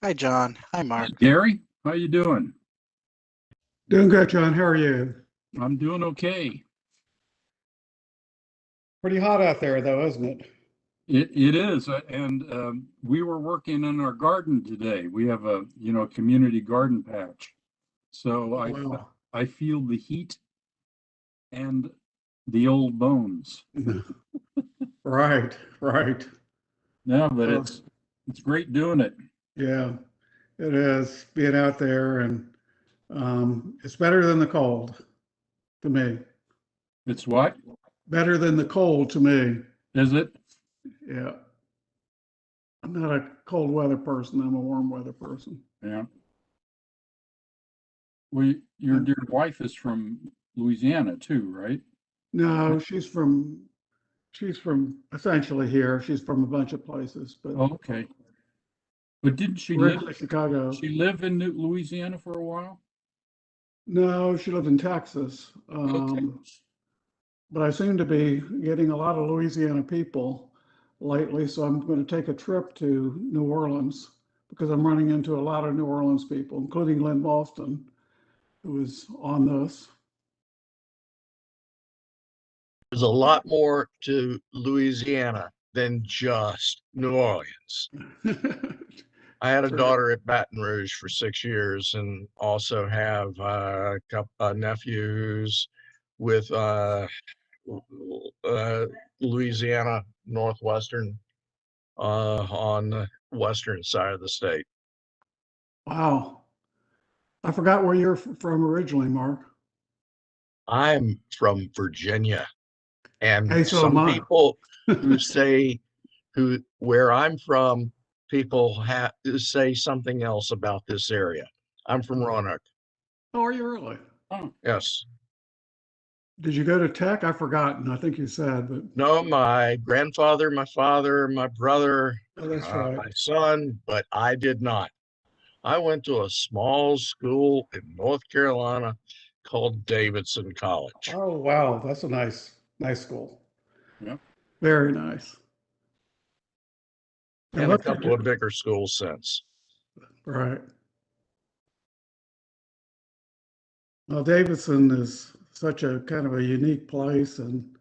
Hi, John. Hi, Hi, Mark. Gary. How you doing? Doing good, John. How are you? I'm doing okay. Pretty hot out there, though, isn't it? It is, and we were working in our garden today. We have a community garden patch, so Wow. I feel the heat and the old bones. Right, right. Yeah, but Uh, it's great doing it. yeah, it is being out there, and it's better than the cold to me. It's what Better than the cold to me. is it? Yeah, I'm not a cold weather person. I'm a warm weather person. Yeah. Well, your dear wife is from Louisiana too, right? No, she's from essentially here. She's from a bunch of places, but Oh, okay. But didn't originally Chicago. she live in Louisiana for a while? No, she lived in Texas. Okay. But I seem to be getting a lot of Louisiana people lately, so I'm going to take a trip to New Orleans because I'm running into a lot of New Orleans people, including Lynn Boston, who is on this. There's a lot more to Louisiana than just New Orleans. I had a Sure. daughter at Baton Rouge for 6 years, and also have a couple nephews with Louisiana Northwestern on the western side of the state. Wow. I forgot where you're from originally, Mark. I'm from Virginia, and Hey, so am some I. people who say where I'm from, people have to say something else about this area. I'm from Roanoke. Oh, are you really? Oh, Yes. Did you go to Tech? I've forgotten. I think you said, but No, my grandfather, my father, my brother, oh, that's right. my son, but I did not. I went to a small school in North Carolina called Davidson College. Oh, wow. That's a nice school. yeah. Very nice. And And a what's couple of bigger schools since. right. Well, Davidson is such a kind of a unique place, and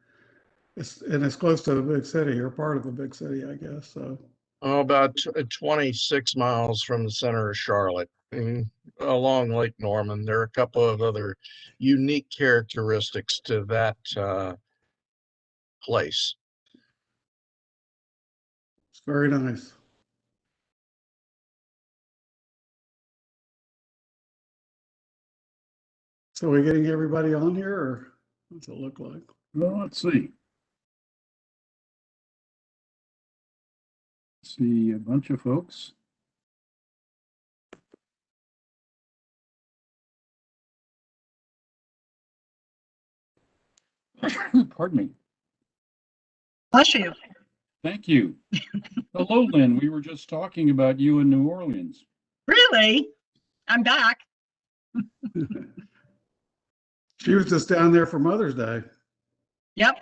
it's close to a big city, or part of a big city, I guess. So, Oh, about 26 miles from the center of Charlotte, along Lake Norman. There are a couple of other unique characteristics to that place. it's very nice. So, we getting everybody on here, or what's it look like? Well, let's see. See a bunch of folks. Pardon me. Bless you. Thank you. Hello, Lynn. We were just talking about you in New Orleans. Really? I'm back. She was just down there for Mother's Day. Yep.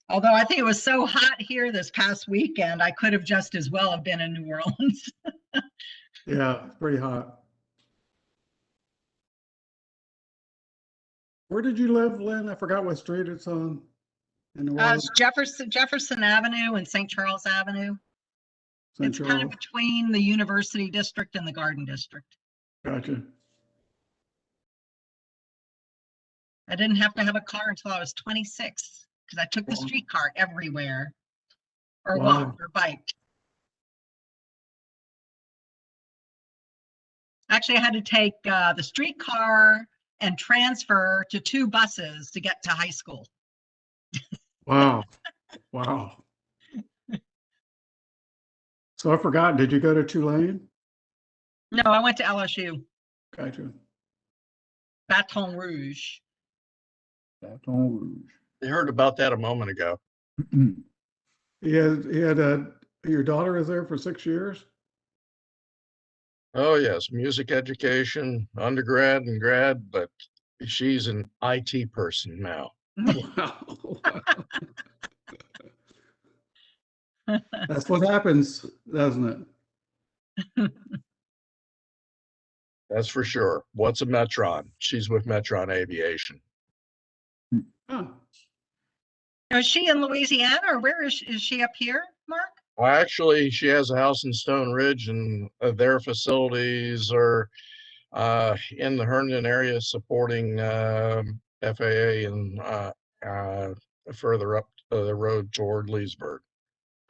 Although I think it was so hot here this past weekend, I could have just as well have been in New Orleans. Yeah, it's pretty hot. Where did you live, Lynn? I forgot what street it's on in New Orleans. It's Jefferson Avenue and St. Charles Avenue. St. It's kind of Charles. between the University District and the Garden District. Gotcha. I didn't have to have a car until I was 26 because I took the Wow. streetcar everywhere, or Wow. walked or biked. Actually, I had to take the streetcar and transfer to 2 buses to get to high school. Wow. Wow. So I forgot, did you go to Tulane? No, I went to LSU, Gotcha. Baton Rouge. Baton Rouge. I heard about that a moment ago. He had your daughter is there for 6 years? Oh, yes, music education, undergrad and grad, but she's an IT person now. Wow. That's what happens, doesn't it? That's for sure. What's a Metron? She's with Metron Aviation. Huh. Is she in Louisiana or where is she up here, Mark? Well, actually, she has a house in Stone Ridge, and their facilities are in the Herndon area supporting FAA and further up the road toward Leesburg.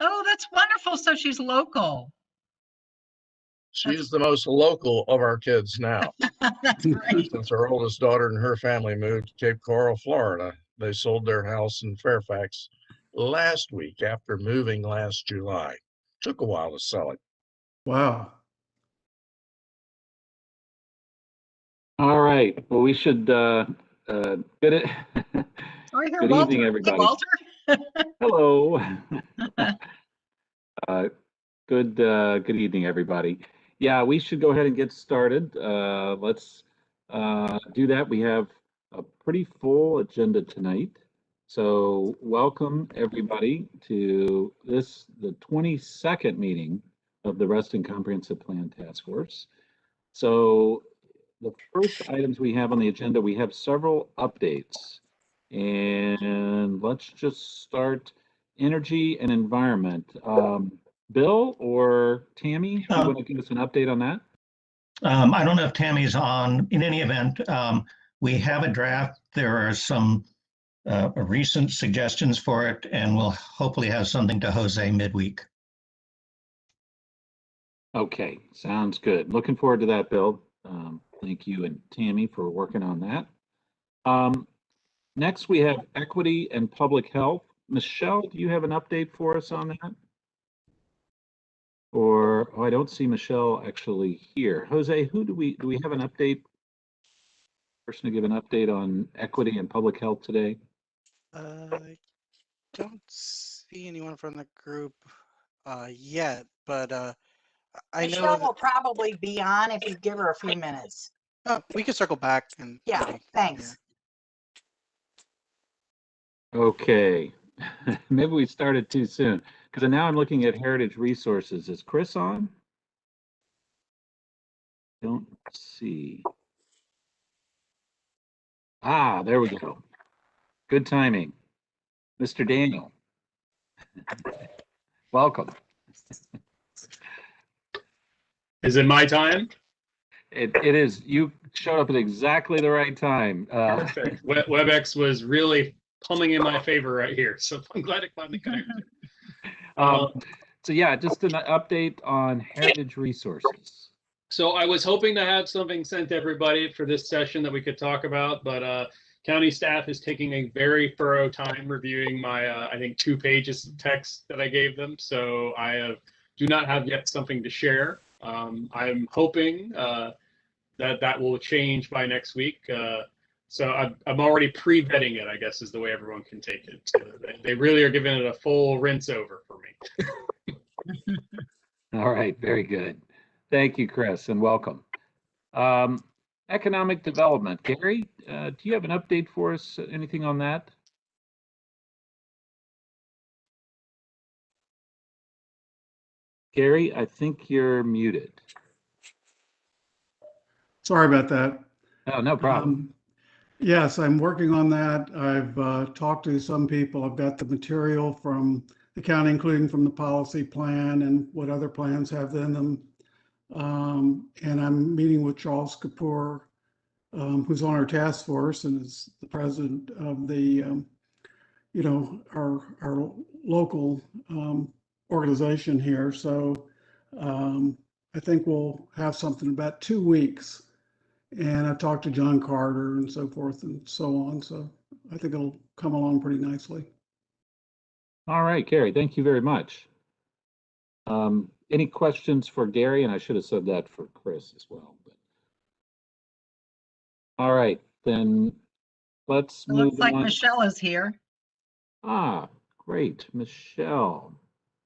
Oh, that's wonderful. So she's local. She's the most local of our kids now. That's great. Since our oldest daughter and her family moved to Cape Coral, Florida, they sold their house in Fairfax last week after moving last July. Took a while to sell it. Wow. All right. Well, we should good Oh, here, good Walter. evening, Hey, everybody. Walter. Hello. Good evening, everybody. Yeah, we should go ahead and get started. Let's do that. We have a pretty full agenda tonight. So welcome everybody to this, the 22nd meeting of the Reston Comprehensive Plan Task Force. So the first items we have on the agenda, we have several updates. And let's just start energy and environment. Bill or Tammy, do you want to give us an update on that? I don't know if Tammy's on. In any event, we have a draft. There are some recent suggestions for it, and we'll hopefully have something to Jose midweek. Okay, sounds good. Looking forward to that, Bill. Thank you and Tammy for working on that. Next, we have equity and public health. Michelle, do you have an update for us on that? Or, oh, I don't see Michelle actually here. Jose, who do we have an update? Person to give an update on equity and public health today? I don't see anyone from the group yet, but I know Michelle that will probably be on if you give her a few minutes. we could circle back and Yeah, maybe, thanks. Okay, maybe we started too soon because now I'm looking at heritage resources. Is Chris on? Don't see. Ah, there we go. Good timing. Mr. Daniel. Welcome. Is it my time? It is. You showed up at exactly the right time. Perfect. WebEx was really pulling in my favor right here, so I'm glad it finally connected. So yeah, just an update on heritage resources. So I was hoping to have something sent to everybody for this session that we could talk about, but county staff is taking a very thorough time reviewing my, I think, 2 pages of text that I gave them. So I do not have yet something to share. I'm hoping that will change by next week. So I'm already pre-vetting it, I guess, is the way everyone can take it. So they really are giving it a full rinse over for me. All right, very good. Thank you, Chris, and welcome. Economic development. Gary, do you have an update for us? Anything on that? Gary, I think you're muted. Sorry about that. Oh, no problem. Yes, I'm working on that. I've talked to some people. I've got the material from the county, including from the policy plan and what other plans have in them. And I'm meeting with Charles Kapoor, who's on our task force and is the president of the, our local organization here. So I think we'll have something in about 2 weeks. And I've talked to John Carter and so forth and so on. So I think it'll come along pretty nicely. All right, Gary, thank you very much. Any questions for Gary? And I should have said that for Chris as well. But... All right, then let's move on. Looks like Michelle is here. Ah, great, Michelle.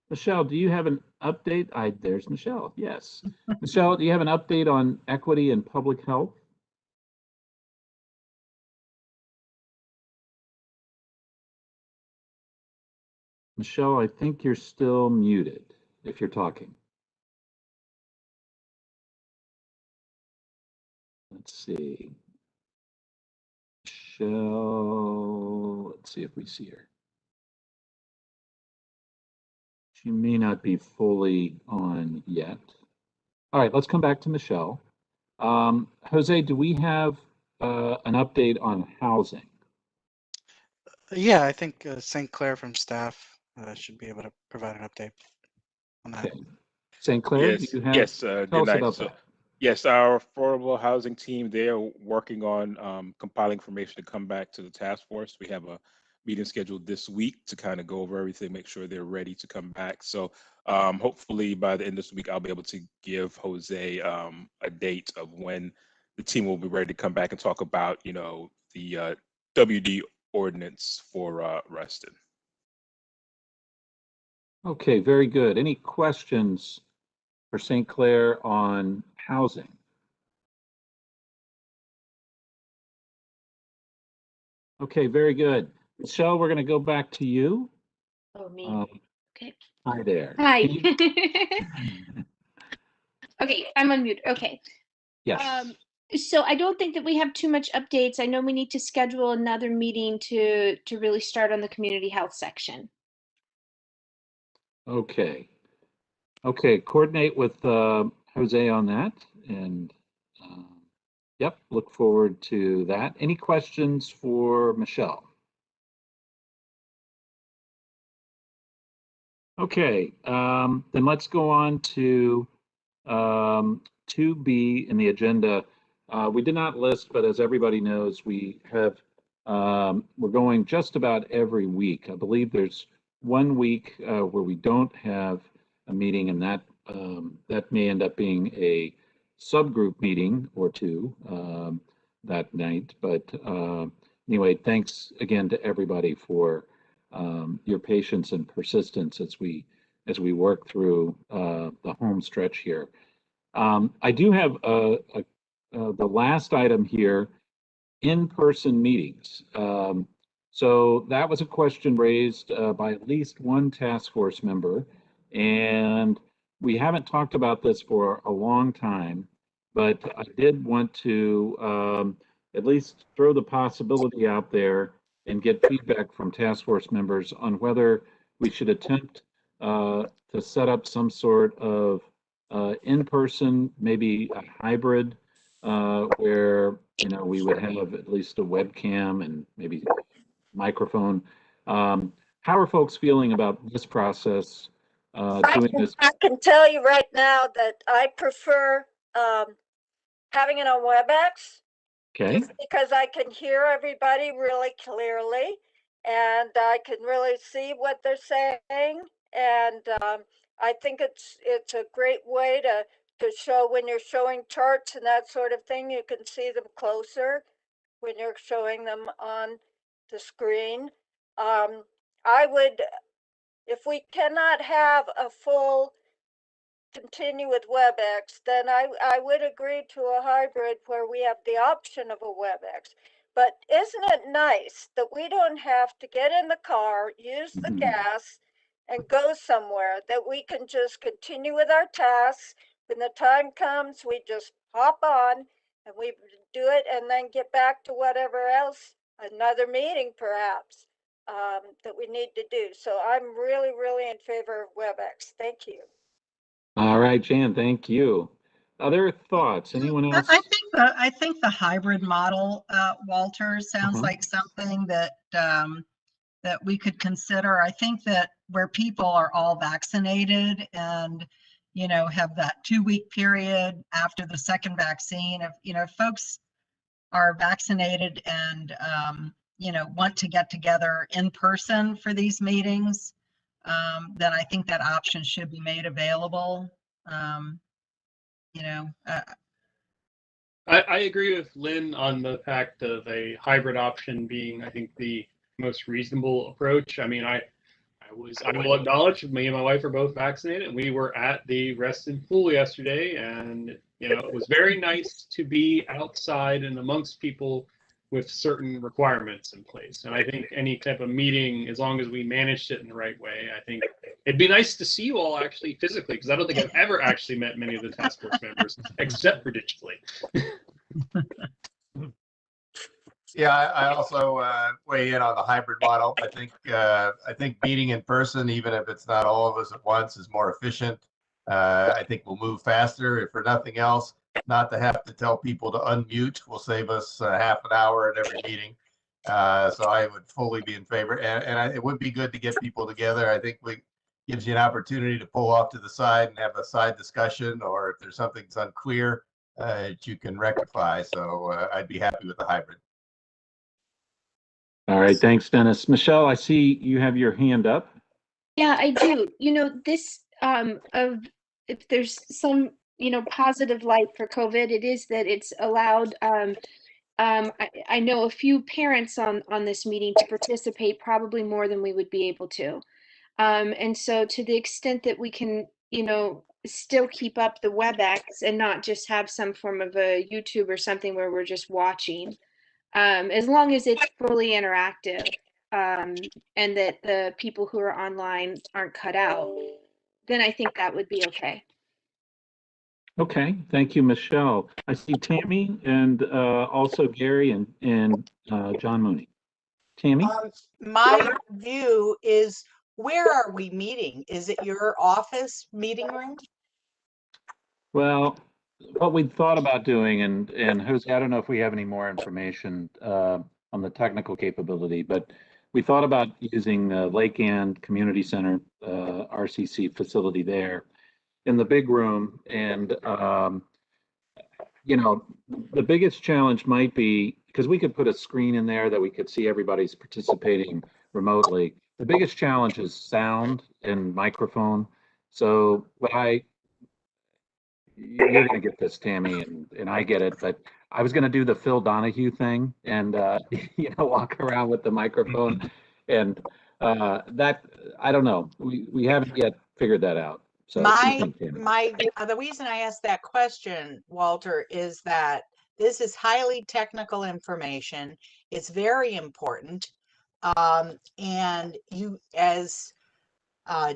Michelle, do you have an update? There's Michelle, yes. Michelle, do you have an update on equity and public health? Michelle, I think you're still muted if you're talking. Let's see. Michelle, let's see if we see her. She may not be fully on yet. All right, let's come back to Michelle. Jose, do we have an update on housing? Yeah, I think St. Clair from staff should be able to provide an update on that. Okay. St. Clair, do Yes, you have? yes, Tell good us night. about So, that. yes, our affordable housing team, they are working on compiling information to come back to the task force. We have a meeting scheduled this week to kind of go over everything, make sure they're ready to come back. So hopefully by the end of this week, I'll be able to give Jose a date of when the team will be ready to come back and talk about, you know, the WD ordinance for Reston. Okay, very good. Any questions for St. Clair on housing? Okay, very good. Michelle, we're going to go back to you. Oh, me. Okay. Hi there. Hi. Can you- Okay, I'm on mute. Okay. Yes. So I don't think that we have too much updates. I know we need to schedule another meeting to really start on the community health section. Okay. Okay, coordinate with Jose on that, and yep, look forward to that. Any questions for Michelle? Okay, then let's go on to 2B in the agenda. We did not list, but as everybody knows, we have we're going just about every week. I believe there's 1 week where we don't have a meeting, and that that may end up being a subgroup meeting or two that night. But anyway, thanks again to everybody for your patience and persistence as we work through the home stretch here. I do have the last item here, in-person meetings. So that was a question raised by at least one task force member, and we haven't talked about this for a long time, but I did want to at least throw the possibility out there and get feedback from task force members on whether we should attempt to set up some sort of in-person, maybe a hybrid, where we would have at least a webcam and maybe microphone. How are folks feeling about this process? Doing this? I can tell you right now that I prefer having it on WebEx. Okay. Just because I can hear everybody really clearly, and I can really see what they're saying, and I think it's a great way to show when you're showing charts and that sort of thing. You can see them closer when you're showing them on the screen. I would, if we cannot have a full continue with WebEx, then I would agree to a hybrid where we have the option of a WebEx. But isn't it nice that we don't have to get in the car, use the gas, and go somewhere, that we can just continue with our tasks? When the time comes, we just hop on and we do it and then get back to whatever else, another meeting perhaps, that we need to do. So I'm really, really in favor of WebEx. Thank you. All right, Jan, thank you. Other thoughts? Anyone else? I think the hybrid model, Walter, sounds like something that that we could consider. I think that where people are all vaccinated and have that 2-week period after the second vaccine, if folks are vaccinated and want to get together in person for these meetings, then I think that option should be made available. I agree with Lynn on the fact of a hybrid option being, I think, the most reasonable approach. I mean, I will acknowledge me and my wife are both vaccinated, and we were at the Reston pool yesterday, and it was very nice to be outside and amongst people with certain requirements in place. And I think any type of meeting, as long as we managed it in the right way, I think it'd be nice to see you all actually physically, because I don't think I've ever actually met many of the task force members except for digitally. Yeah, I also weigh in on the hybrid model. I think meeting in person, even if it's not all of us at once, is more efficient. I think we'll move faster, if for nothing else. Not to have to tell people to unmute will save us half an hour at every meeting. So I would fully be in favor, and it would be good to get people together. I think we gives you an opportunity to pull off to the side and have a side discussion, or if there's something that's unclear, that you can rectify. So I'd be happy with the hybrid. All right, thanks, Dennis. Michelle, I see you have your hand up. Yeah, I do. This if there's some positive light for COVID, it is that it's allowed. I know a few parents on this meeting to participate, probably more than we would be able to. And so, to the extent that we can, still keep up the WebEx and not just have some form of a YouTube or something where we're just watching, as long as it's fully interactive, and that the people who are online aren't cut out, then I think that would be okay. Okay, thank you, Michelle. I see Tammy and also Gary and John Mooney. Tammy? My view is, where are we meeting? Is it your office meeting room? Well, what we thought about doing, and Jose, I don't know if we have any more information on the technical capability, but we thought about using the Lake Ann Community Center RCC facility there in the big room. And the biggest challenge might be, because we could put a screen in there that we could see everybody's participating remotely. The biggest challenge is sound and microphone. So you're going to get this, Tammy, and I get it, but I was going to do the Phil Donahue thing and walk around with the microphone, and that, I don't know, we haven't yet figured that out. So the reason I asked that question, Walter, is that this is highly technical information. It's very important. And you, as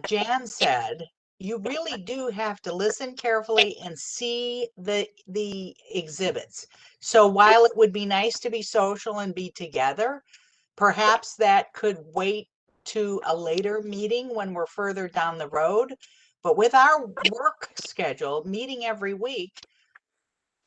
Jan said, you really do have to listen carefully and see the exhibits. So while it would be nice to be social and be together, perhaps that could wait to a later meeting when we're further down the road. But with our work schedule, meeting every week,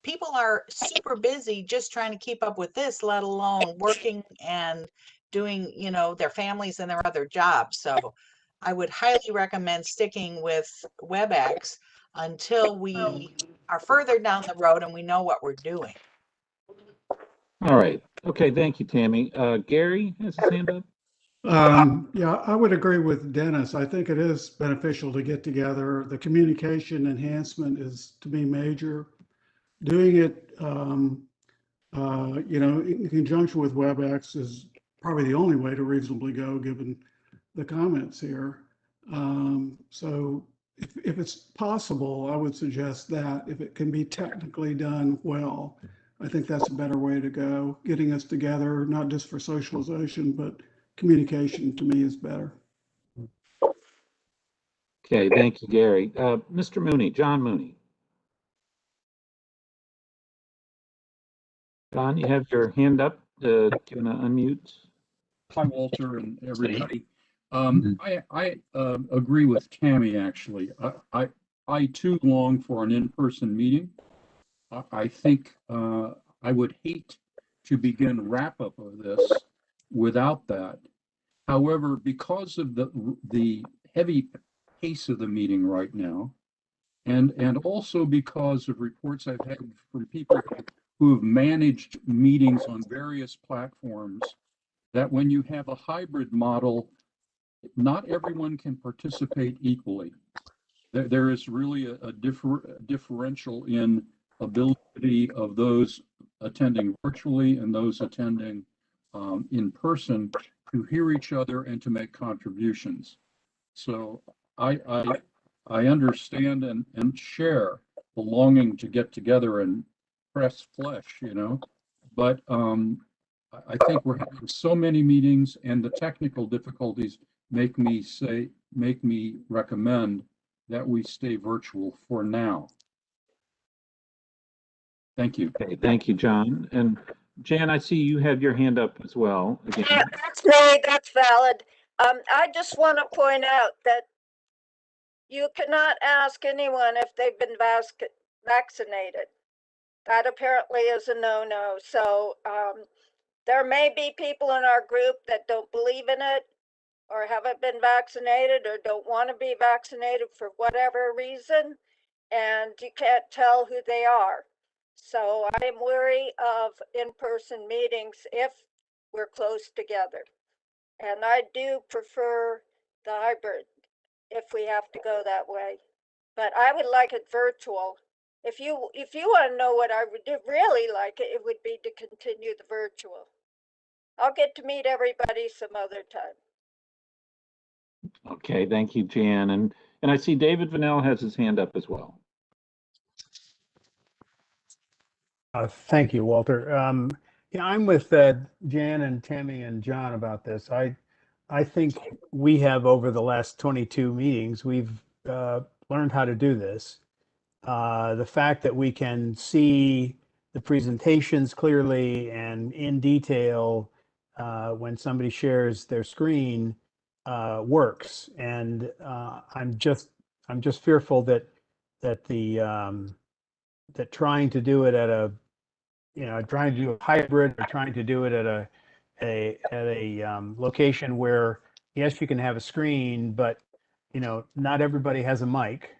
people are super busy just trying to keep up with this, let alone working and doing, their families and their other jobs. So I would highly recommend sticking with WebEx until we are further down the road and we know what we're doing. All right. Okay. Thank you, Tammy. Gary has his hand up. Yeah, I would agree with Dennis. I think it is beneficial to get together. The communication enhancement is, to me, major. Doing it, in conjunction with WebEx is probably the only way to reasonably go, given the comments here. So if it's possible, I would suggest that if it can be technically done well, I think that's a better way to go. Getting us together, not just for socialization, but communication, to me, is better. Okay, thank you, Gary. Mr. Mooney, John Mooney. John, you have your hand up. Do you want to unmute? Hi, Walter and everybody. I agree with Tammy, actually. I too long for an in-person meeting. I think I would hate to begin wrap-up of this without that. However, because of the heavy pace of the meeting right now, and also because of reports I've had from people who have managed meetings on various platforms, that when you have a hybrid model, not everyone can participate equally. There is really a differential in ability of those attending virtually and those attending in person to hear each other and to make contributions. So I understand and share the longing to get together and press flesh, but I think we're having so many meetings, and the technical difficulties make me recommend that we stay virtual for now. Thank you. Okay, thank you, John. And Jan, I see you have your hand up as well. Again. Yeah, that's me. That's valid. I just want to point out that you cannot ask anyone if they've been vaccinated. That apparently is a no-no. So there may be people in our group that don't believe in it, or haven't been vaccinated, or don't want to be vaccinated for whatever reason, and you can't tell who they are. So I'm wary of in-person meetings if we're close together. And I do prefer the hybrid if we have to go that way. But I would like it virtual. If you want to know what I would really like, it would be to continue the virtual. I'll get to meet everybody some other time. Okay, thank you, Jan. And I see David Vanell has his hand up as well. Thank you, Walter. Yeah, I'm with Jan and Tammy and John about this. I think we have, over the last 22 meetings, we've learned how to do this. The fact that we can see the presentations clearly and in detail when somebody shares their screen works. And I'm just fearful that trying to do it at a, trying to do a hybrid, or trying to do it at a location where, yes, you can have a screen, but not everybody has a mic.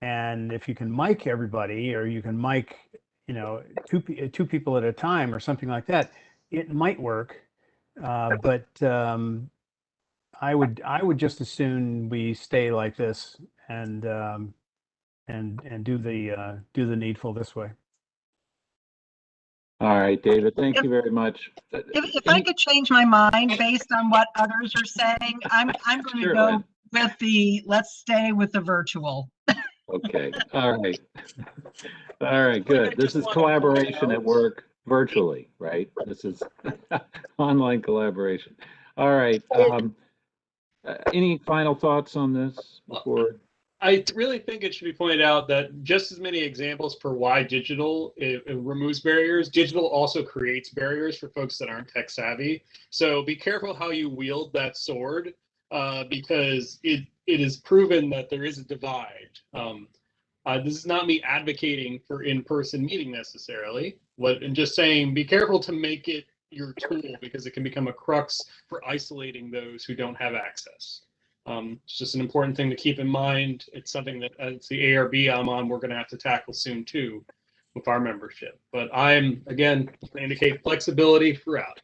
And if you can mic everybody, or you can mic, two people at a time or something like that, it might work. But I would just as soon we stay like this and do the needful this way. All right, David, thank you very much. If I could change my mind based on what others are saying, I'm going to go with let's stay with the virtual. Okay, all right. All right, good. This is collaboration at work virtually, right? This is online collaboration. All right. Any final thoughts on this before? I really think it should be pointed out that just as many examples for why digital it removes barriers, digital also creates barriers for folks that aren't tech savvy. So be careful how you wield that sword, because it is proven that there is a divide. This is not me advocating for in-person meeting necessarily, and just saying be careful to make it your tool, because it can become a crux for isolating those who don't have access. It's just an important thing to keep in mind. It's something that, as the ARB I'm on, we're going to have to tackle soon too with our membership. But I'm, again, going to indicate flexibility throughout.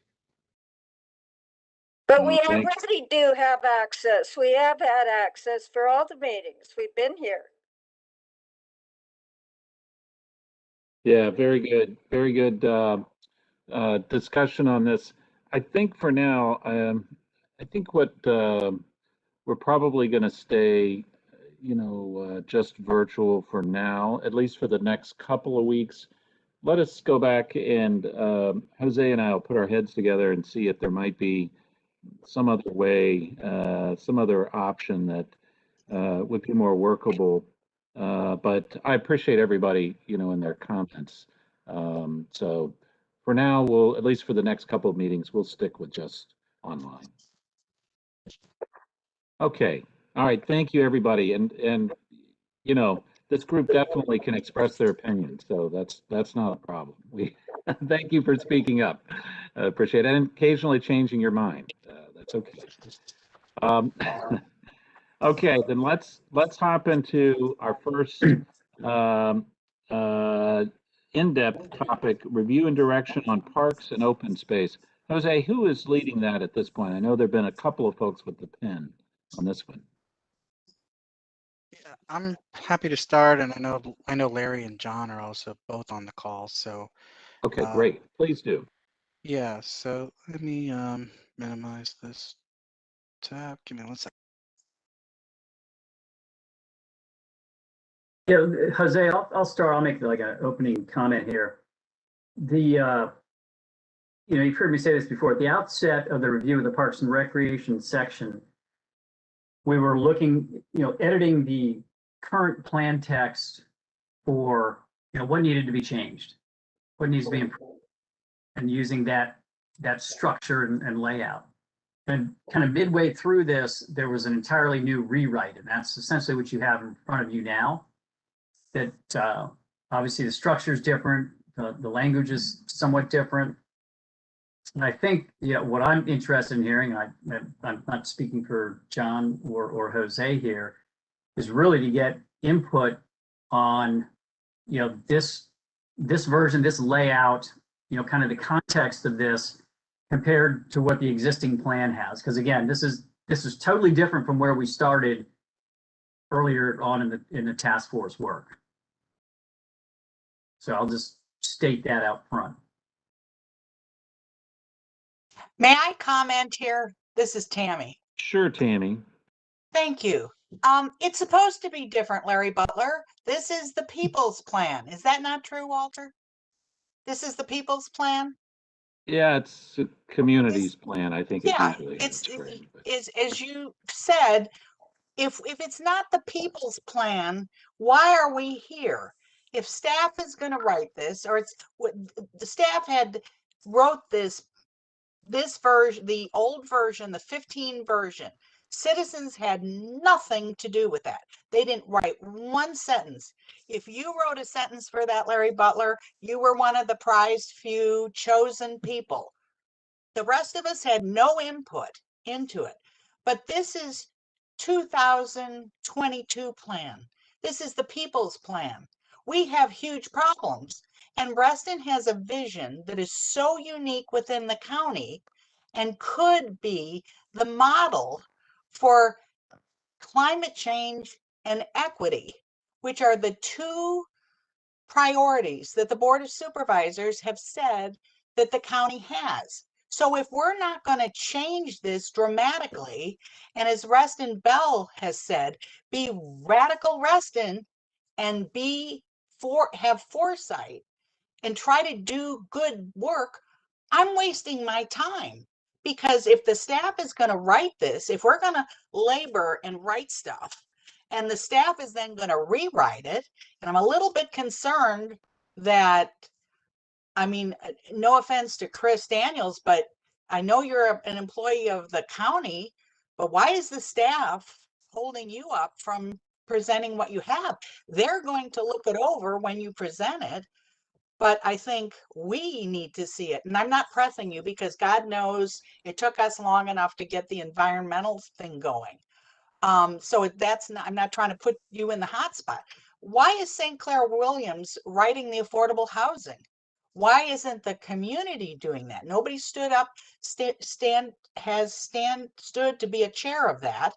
But we already do have access. We have had access for all the meetings. We've been here. Yeah, very good. Very good discussion on this. I think for now, I think what we're probably going to stay, just virtual for now, at least for the next couple of weeks. Let us go back and Jose and I will put our heads together and see if there might be some other way, some other option that would be more workable. But I appreciate everybody, in their comments. So for now, we'll, at least for the next couple of meetings, we'll stick with just online. Okay. All right. Thank you, everybody. And this group definitely can express their opinion, so that's not a problem. We thank you for speaking up. I appreciate it, and occasionally changing your mind. That's okay. Okay, then let's hop into our first in-depth topic: review and direction on parks and open space. Jose, who is leading that at this point? I know there've been a couple of folks with the pen on this one. Yeah, I'm happy to start, and I know Larry and John are also both on the call. So okay, great. Please do. Yeah, so let me minimize this tab. Give me 1 second. Yeah, Jose, I'll start. I'll make like an opening comment here. you've heard me say this before. At the outset of the review of the Parks and Recreation section, we were looking, editing the current plan text for, what needed to be changed, what needs to be improved, and using that structure and layout. And kind of midway through this, there was an entirely new rewrite, and that's essentially what you have in front of you now. That obviously the structure is different, the language is somewhat different. And I think, what I'm interested in hearing, I'm not speaking for John or Jose here, is really to get input on, this version, this layout, kind of the context of this compared to what the existing plan has. Because again, this is totally different from where we started earlier on in the task force work. So I'll just state that out front. May I comment here? This is Tammy. Sure, Tammy. Thank you. It's supposed to be different, Larry Butler. This is the people's plan. Is that not true, Walter? This is the people's plan? Yeah, it's a community's plan, I think. Yeah, it's as you said, if it's not the people's plan, why are we here? If staff is going to write this, or it's what the staff wrote this version, the old version, the 15 version, citizens had nothing to do with that. They didn't write one sentence. If you wrote a sentence for that, Larry Butler, you were one of the prized few chosen people. The rest of us had no input into it. But this is 2022 plan. This is the people's plan. We have huge problems. And Reston has a vision that is so unique within the county and could be the model for climate change and equity, which are the two priorities that the Board of Supervisors have said that the county has. So if we're not going to change this dramatically, and as Reston Bell has said, be radical Reston and have foresight and try to do good work, I'm wasting my time. Because if the staff is going to write this, if we're going to labor and write stuff, and the staff is then going to rewrite it, and I'm a little bit concerned that, I mean, no offense to Chris Daniels, but I know you're an employee of the county, but why is the staff holding you up from presenting what you have? They're going to look it over when you present it, but I think we need to see it. And I'm not pressing you because God knows it took us long enough to get the environmental thing going. So I'm not trying to put you in the hot spot. Why is St. Clair Williams writing the affordable housing? Why isn't the community doing that? Nobody stood up, stood to be a chair of that.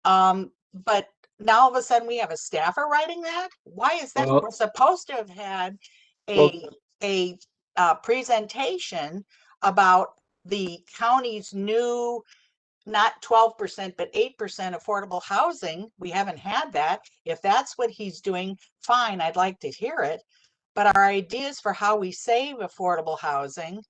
But now all of a sudden we have a staffer writing that. Why is that? We're supposed to have had a presentation about the county's new, not 12%, but 8% affordable housing. We haven't had that. If that's what he's doing, fine, I'd like to hear it. But our ideas for how we save affordable housing,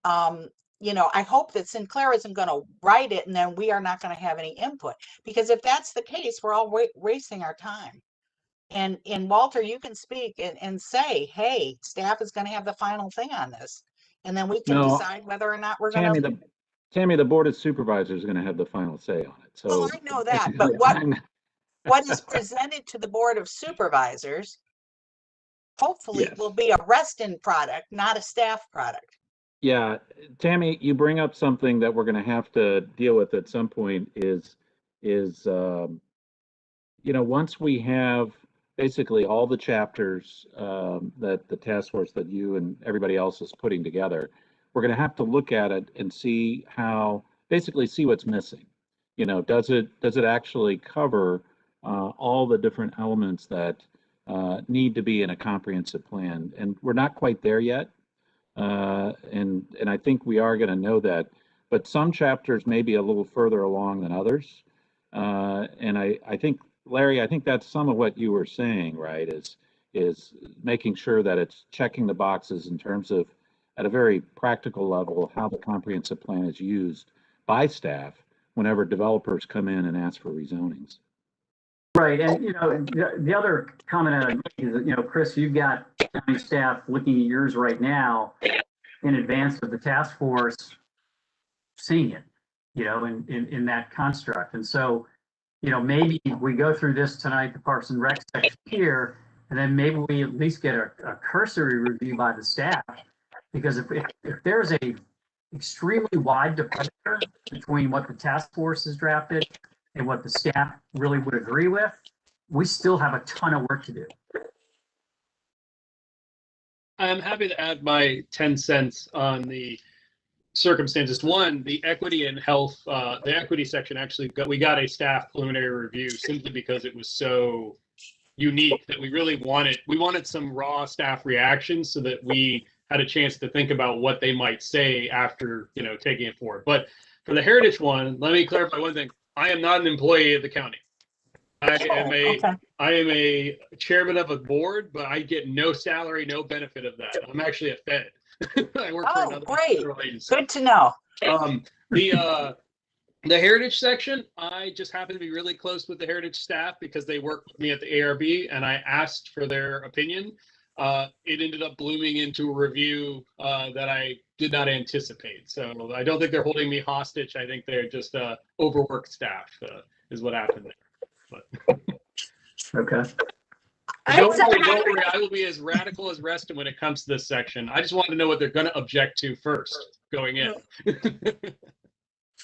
I hope that Sinclair isn't going to write it and then we are not going to have any input. Because if that's the case, we're all wasting our time. And Walter, you can speak and say, hey, staff is going to have the final thing on this. And then we can decide whether or not we're going to. Tammy, the Board of Supervisors is going to have the final say on it. So I know that, but what is presented to the Board of Supervisors, hopefully will be a Reston product, not a staff product. Yeah, Tammy, you bring up something that we're going to have to deal with at some point is once we have basically all the chapters that the task force that you and everybody else is putting together, we're going to have to look at it and see what's missing. Does it actually cover all the different elements that need to be in a comprehensive plan? And we're not quite there yet. And I think we are going to know that, but some chapters may be a little further along than others. And I think, Larry, I think that's some of what you were saying, right? Is making sure that it's checking the boxes in terms of at a very practical level how the comprehensive plan is used by staff whenever developers come in and ask for rezonings. Right, and the other comment I'd make is that, Chris, you've got county staff looking at yours right now in advance of the task force seeing it, in that construct. And so, maybe we go through this tonight, the Parks and Rec section here, and then maybe we at least get a cursory review by the staff. Because if there's a extremely wide departure between what the task force has drafted and what the staff really would agree with, we still have a ton of work to do. I'm happy to add my 10 cents on the circumstances. One, the equity and health, the equity section we got a staff preliminary review simply because it was so unique that we wanted some raw staff reactions so that we had a chance to think about what they might say after, taking it forward. But for the heritage one, let me clarify one thing. I am not an employee of the county. I am a chairman of a board, but I get no salary, no benefit of that. I'm actually a Fed. I work for another federal agency. Good to know. The heritage section, I just happen to be really close with the heritage staff because they work with me at the ARB, and I asked for their opinion. It ended up blooming into a review that I did not anticipate. So I don't think they're holding me hostage. I think they're just overworked staff is what happened there. But okay. Don't worry, I will be as radical as Reston when it comes to this section. I just wanted to know what they're going to object to first going in.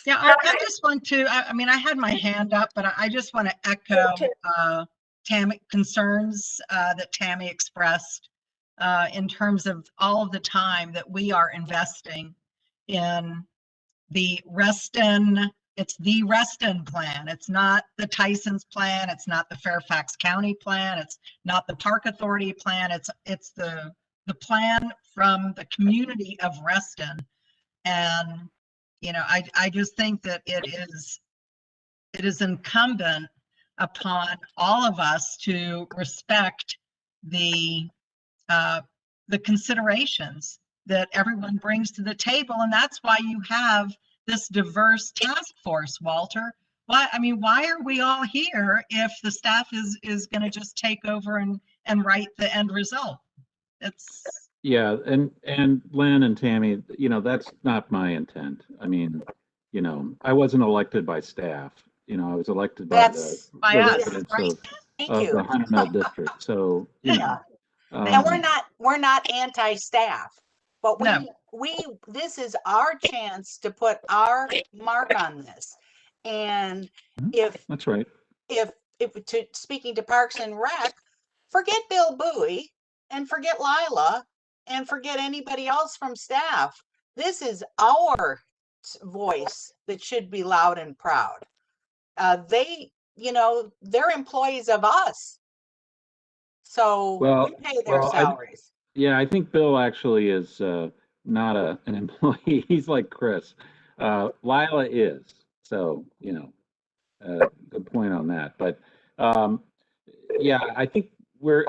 Yeah, I just want to, I had my hand up, but I just want to echo Tammy concerns that Tammy expressed in terms of all of the time that we are investing in the Reston. It's the Reston plan. It's not the Tyson's plan. It's not the Fairfax County plan. It's not the Park Authority plan. It's the plan from the community of Reston. And I just think that it is incumbent upon all of us to respect the considerations that everyone brings to the table, and that's why you have this diverse task force, Walter. Why are we all here if the staff is going to just take over and write the end result? Yeah, and Lynn and Tammy, that's not my intent. I wasn't elected by staff. I was elected by the residents of the Hunter Mill district. So and we're not anti-staff, but this is our chance to put our mark on this. And that's right. If speaking to Parks and Rec, forget Bill Bowie and forget Lila and forget anybody else from staff. This is our voice that should be loud and proud. They're employees of us. So we pay their salaries. I think Bill actually is not an employee. He's like Chris. Lila is. So, good point on that. But I think we're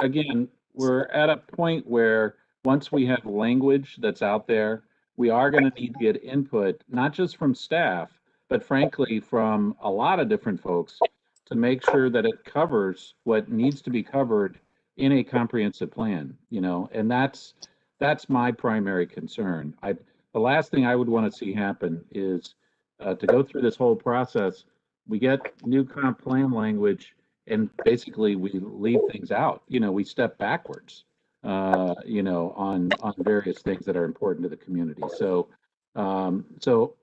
at a point where once we have language that's out there, we are going to need to get input, not just from staff, but frankly, from a lot of different folks to make sure that it covers what needs to be covered in a comprehensive plan, and that's my primary concern. The last thing I would want to see happen is to go through this whole process, we get new comp plan language, and basically we leave things out. We step backwards, on various things that are important to the community. So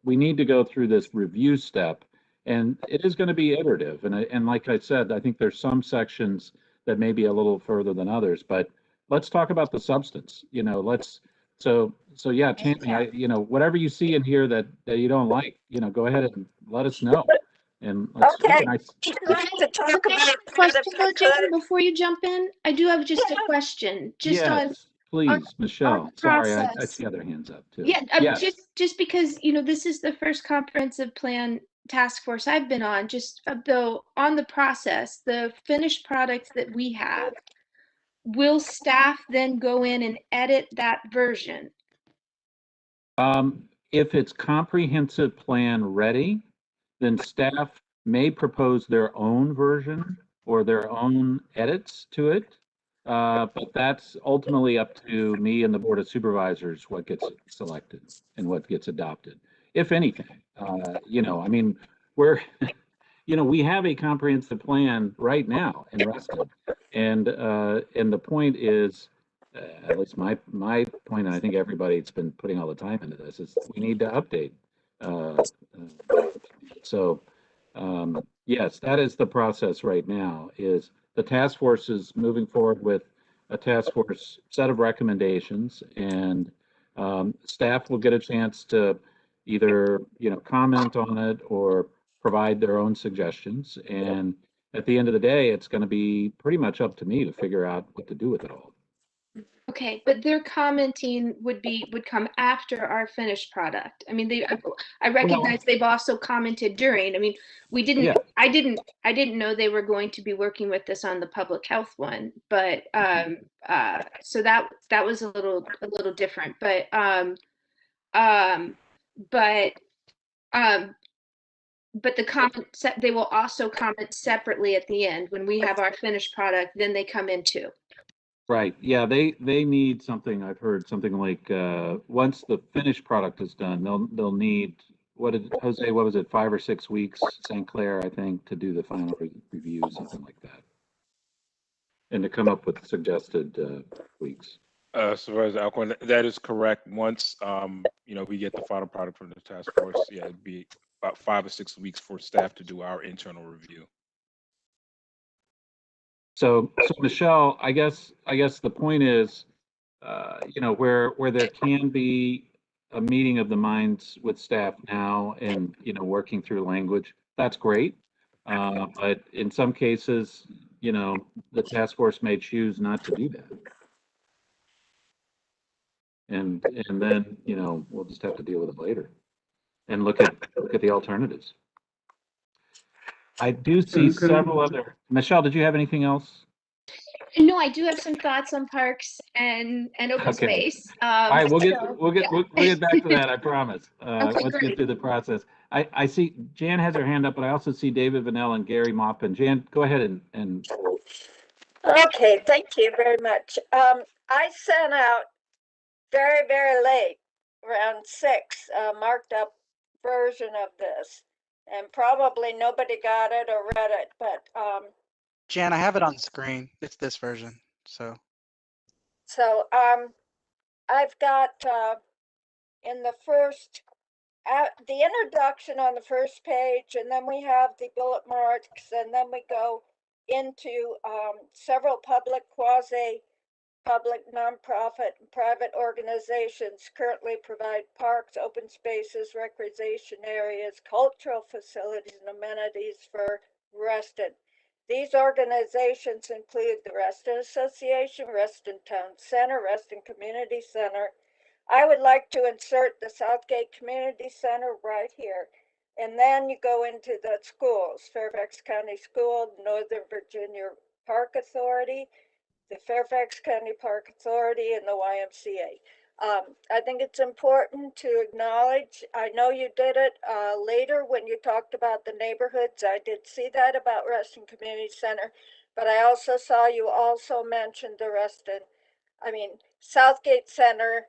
we need to go through this review step, and it is going to be iterative. And like I said, I think there's some sections that may be a little further than others, but let's talk about the substance. Tammy, whatever you see in here that you don't like, go ahead and let us know. And let's to talk about question before you jump in. I do have just a question. Please, Michelle. Sorry, I see other hands up too. Yeah, just because this is the first comprehensive plan task force I've been on. Just though on the process, the finished products that we have, will staff then go in and edit that version If it's comprehensive plan ready, then staff may propose their own version or their own edits to it. But that's ultimately up to me and the Board of Supervisors, what gets selected and what gets adopted, if anything. I mean, we're, we have a comprehensive plan right now in Reston. And the point is, at least my point, and I think everybody's been putting all the time into this, is we need to update. So yes, that is the process right now, is the task force is moving forward with a task force set of recommendations, and staff will get a chance to either, comment on it or provide their own suggestions. And at the end of the day, it's going to be pretty much up to me to figure out what to do with it all. Okay, but their commenting would come after our finished product. I mean, I recognize they've also commented during. I mean, Yeah. I didn't know they were going to be working with this on the public health one, but so that was a little different. But the comment they will also comment separately at the end when we have our finished product. Then they come in too. Right. Yeah, they need something. I've heard something like once the finished product is done, they'll need, Jose, what was it, 5 or 6 weeks, St. Clair, I think, to do the final review, something like that, and to come up with suggested weeks. Supervisor Alcorn, that is correct. Once we get the final product from the task force, yeah, it'd be about 5 or 6 weeks for staff to do our internal review. So Michelle, I guess the point is, where there can be a meeting of the minds with staff now and, working through language, that's great. But in some cases, the task force may choose not to do that. And then, we'll just have to deal with it later and look at the alternatives. I do see several other. Michelle, did you have anything else? No, I do have some thoughts on parks and open space. All right, we'll get back to that, I promise. Okay, let's great. get through the process. I see Jan has her hand up, but I also see David Vanell and Gary Maupin. Jan, go ahead and. Okay, thank you very much. I sent out very, very late, around 6, a marked up version of this, and probably nobody got it or read it, but Jan, I have it on screen. It's this version. So I've got in the first, the introduction on the first page, and then we have the bullet marks, and then we go into several public, quasi-public, nonprofit, and private organizations currently provide parks, open spaces, recreation areas, cultural facilities, and amenities for Reston. These organizations include the Reston Association, Reston Town Center, Reston Community Center. I would like to insert the Southgate Community Center right here. And then you go into the schools, Fairfax County School, Northern Virginia Park Authority, the Fairfax County Park Authority, and the YMCA. I think it's important to acknowledge, I know you did it later when you talked about the neighborhoods. I did see that about Reston Community Center, but I also saw you also mentioned the Southgate Center.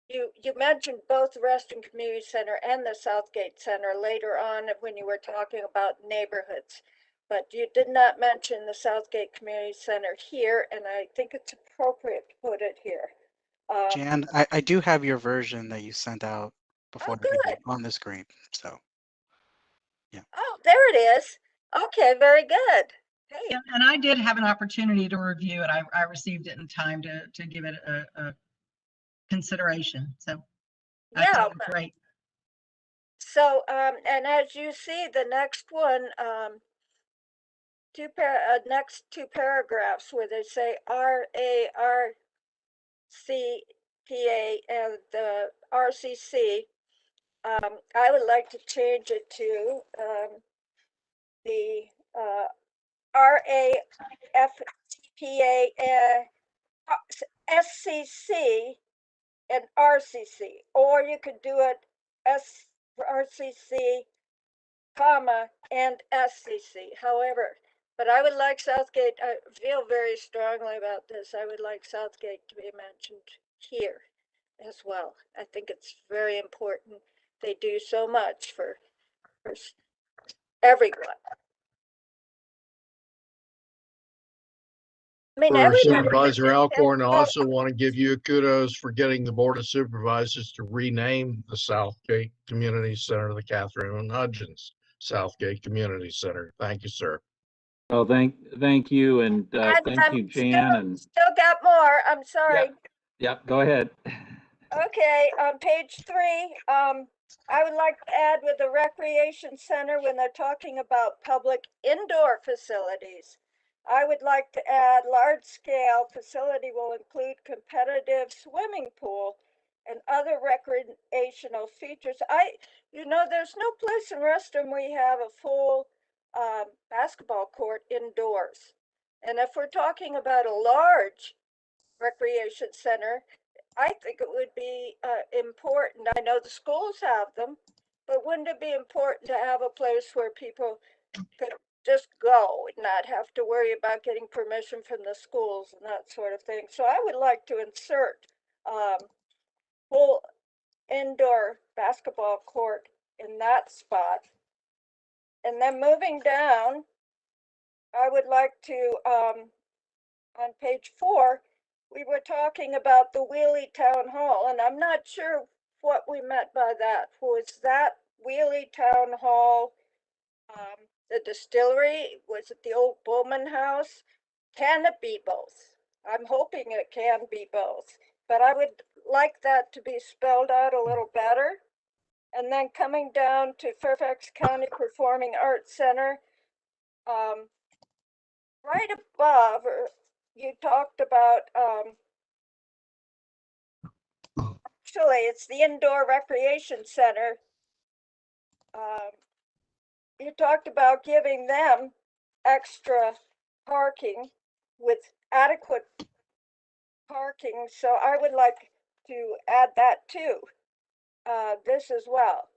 You mentioned both Reston Community Center and the Southgate Center later on when you were talking about neighborhoods, but you did not mention the Southgate Community Center here, and I think it's appropriate to put it here. Jan, I do have your version that you sent out before the meeting on the screen. So yeah. Oh, there it is. Okay, very good. Hey. And I did have an opportunity to review it. I received it in time to give it a consideration. So yeah, great. So and as you see, the next one, next 2 paragraphs where they say RARCPA and the RCC, I would like to change it to the RAFCPA, SCC, and RCC, or you could do it RCC, comma, and SCC. However, but I would like Southgate, I feel very strongly about this. I would like Southgate to be mentioned here as well. I think it's very important. They do so much for everyone. I mean, For everybody. Supervisor Alcorn, I also want to give you kudos for getting the Board of Supervisors to rename the Southgate Community Center, the Catherine Hudgens Southgate Community Center. Thank you, sir. Well, thank you, and thank you, Jan. And Still got more. I'm sorry. Yep, go ahead. Okay, on page 3, I would like to add with the recreation center when they're talking about public indoor facilities. I would like to add large scale facility will include competitive swimming pool and other recreational features. There's no place in Reston we have a full basketball court indoors. And if we're talking about a large recreation center, I think it would be important. I know the schools have them, but wouldn't it be important to have a place where people could just go and not have to worry about getting permission from the schools and that sort of thing? So I would like to insert full indoor basketball court in that spot. And then moving down, I would like to, on page 4, we were talking about the Wheelie Town Hall, and I'm not sure what we meant by that. Was that Wheelie Town Hall the distillery? Was it the old Bowman House? Can it be both? I'm hoping it can be both, but I would like that to be spelled out a little better. And then coming down to Fairfax County Performing Arts Center, right above, you talked about, actually, it's the Indoor Recreation Center. You talked about giving them extra parking with adequate parking. So I would like to add that too, this as well.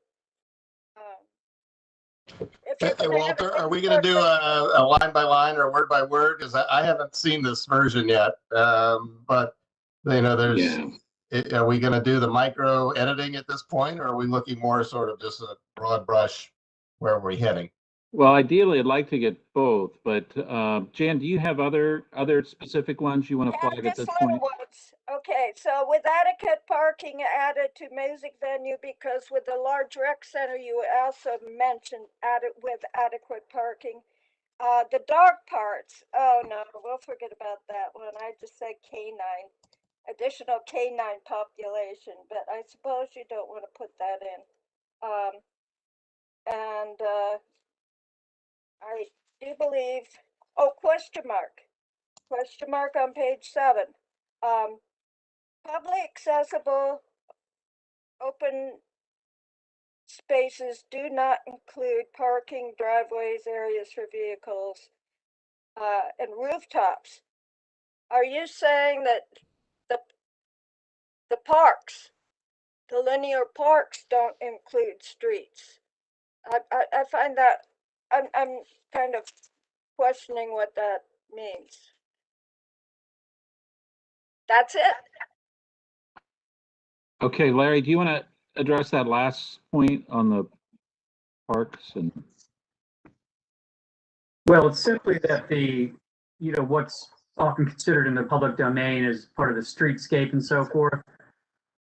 Hey, Walter, are we going to do a line by line or word by word? Because I haven't seen this version yet. But are we going to do the micro editing at this point, or are we looking more sort of just a broad brush? Where are we heading? Well, ideally, I'd like to get both, but Jan, do you have other specific ones you want to flag at this point? Okay, so with adequate parking added to music venue, because with the large rec center, you also mentioned with adequate parking. The dog parts, oh no, we'll forget about that one. I just said canine, additional canine population, but I suppose you don't want to put that in. I do believe, question mark on page 7. Public accessible open spaces do not include parking, driveways, areas for vehicles, and rooftops. Are you saying that the parks, the linear parks, don't include streets? I find that I'm kind of questioning what that means. That's it. Okay, Larry, do you want to address that last point on the parks? And well, it's simply that what's often considered in the public domain is part of the streetscape and so forth.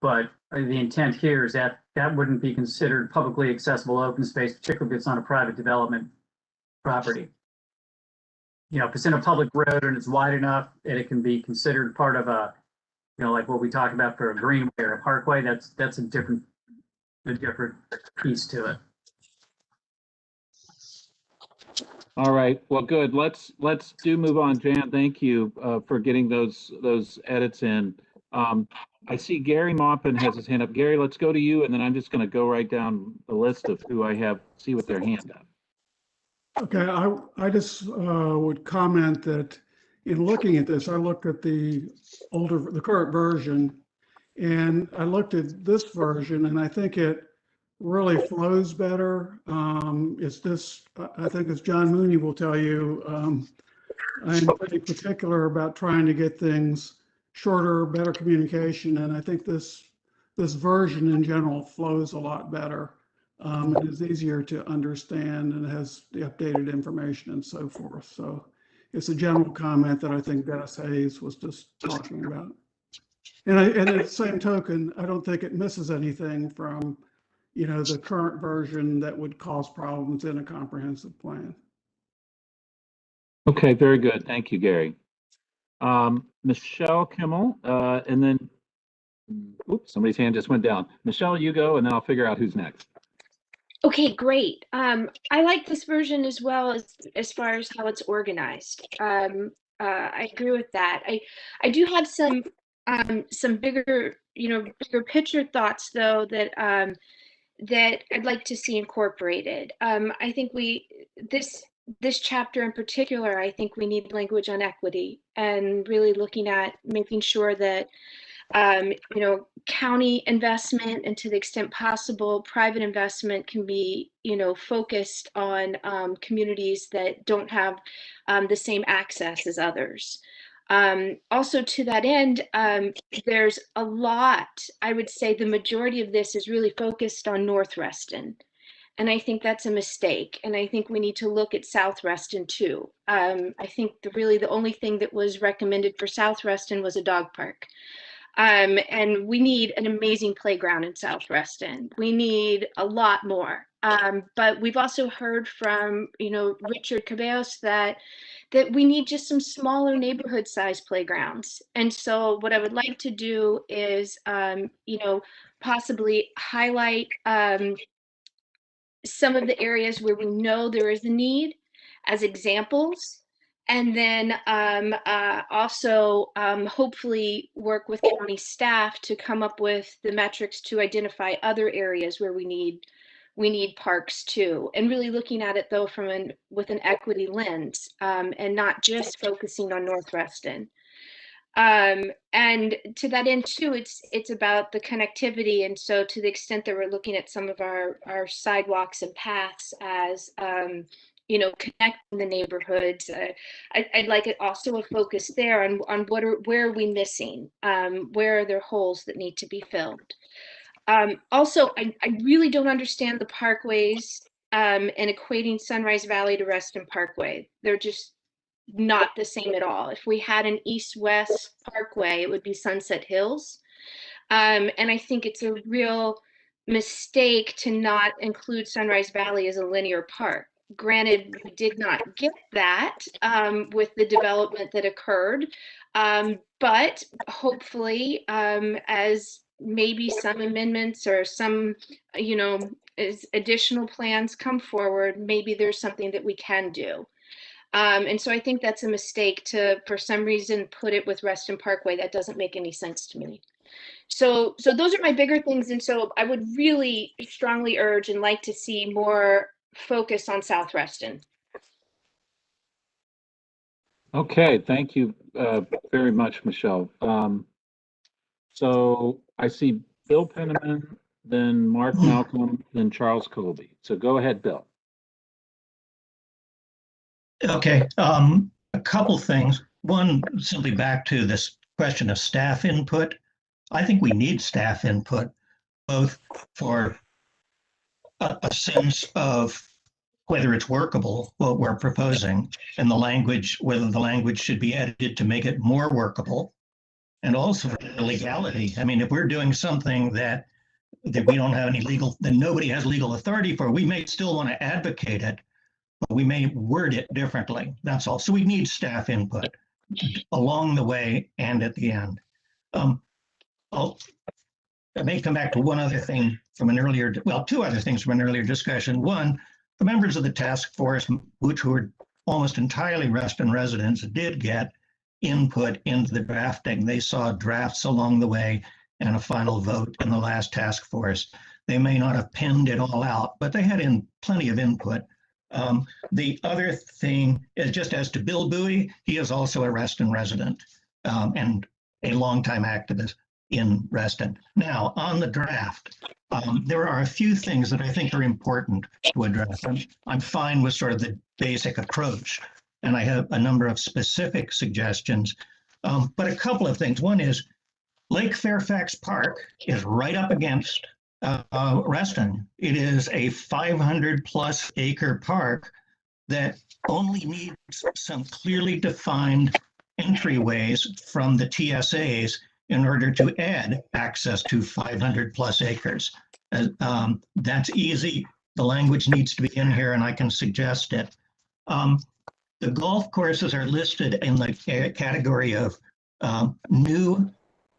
But the intent here is that that wouldn't be considered publicly accessible open space, particularly if it's on a private development property. If it's in a public road and it's wide enough and it can be considered part of a, like what we talked about for a greenway or a parkway, that's a different piece to it. all right, well, good. Let's move on. Jan, thank you for getting those edits in. I see Gary Maupin has his hand up. Gary, let's go to you, and then I'm just going to go right down the list of who I have, see what their hand up. Okay, I just would comment that in looking at this, I looked at the current version, And I looked at this version and I think it really flows better. It's this, I think as John Mooney will tell you, I'm pretty particular about trying to get things shorter, better communication. And I think this version in general flows a lot better. And is easier to understand and has the updated information and so forth. So it's a general comment that I think Dennis Hayes was just talking about. And at the same token, I don't think it misses anything from, the current version that would cause problems in a comprehensive plan. Okay, very good. Thank you, Gary. Michelle Kimmel, and then, oops, somebody's hand just went down. Michelle, you go, and then I'll figure out who's next. Okay, great. I like this version as well as far as how it's organized. I agree with that. I do have some bigger, bigger picture thoughts though that that I'd like to see incorporated. I think this chapter in particular, I think we need language on equity and really looking at making sure that county investment and to the extent possible, private investment can be, focused on communities that don't have the same access as others. Also to that end, there's a lot, I would say the majority of this is really focused on North Reston. And I think that's a mistake. And I think we need to look at South Reston too. I think really the only thing that was recommended for South Reston was a dog park. And we need an amazing playground in South Reston. We need a lot more. But we've also heard from, Richard Cabellos that we need just some smaller neighborhood size playgrounds. And so what I would like to do is, possibly highlight some of the areas where we know there is a need as examples. And then also hopefully work with county staff to come up with the metrics to identify other areas where we need parks too. And really looking at it though with an equity lens and not just focusing on North Reston. And to that end too, it's about the connectivity. And so to the extent that we're looking at some of our sidewalks and paths as connecting the neighborhoods. I'd like it also a focus there on where are we missing? Where are there holes that need to be filled? Also, I really don't understand the parkways and equating Sunrise Valley to Reston Parkway. They're just not the same at all. If we had an east-west parkway, it would be Sunset Hills. And I think it's a real mistake to not include Sunrise Valley as a linear park. Granted, we did not get that with the development that occurred, but hopefully as maybe some amendments or some, as additional plans come forward, maybe there's something that we can do. And so I think that's a mistake to, for some reason, put it with Reston Parkway. That doesn't make any sense to me. So those are my bigger things. And so I would really strongly urge and like to see more focus on South Reston. Okay, thank you very much, Michelle. So I see Bill Penniman, then Mark Malcolm, then Charles Colby. So go ahead, Bill. Okay, a couple things. One, simply back to this question of staff input. I think we need staff input, both for a sense of whether it's workable, what we're proposing, and the language, whether the language should be edited to make it more workable, and also for the legality. I mean, if we're doing something that we don't have any legal, that nobody has legal authority for, we may still want to advocate it, but we may word it differently. That's all. So we need staff input along the way and at the end. I may come back to one other thing from an earlier, well, two other things from an earlier discussion. One, the members of the task force, which were almost entirely Reston residents, did get input into the drafting. They saw drafts along the way and a final vote in the last task force. They may not have penned it all out, but they had plenty of input. The other thing is, just as to Bill Bowie, he is also a Reston resident and a longtime activist. in Reston. Now, on the draft, there are a few things that I think are important to address. I'm fine with sort of the basic approach, and I have a number of specific suggestions. But a couple of things. One is Lake Fairfax Park is right up against Reston. It is a 500+ acre park that only needs some clearly defined entryways from the TSAs in order to add access to 500+ acres. That's easy. The language needs to be in here, and I can suggest it. The golf courses are listed in the category of new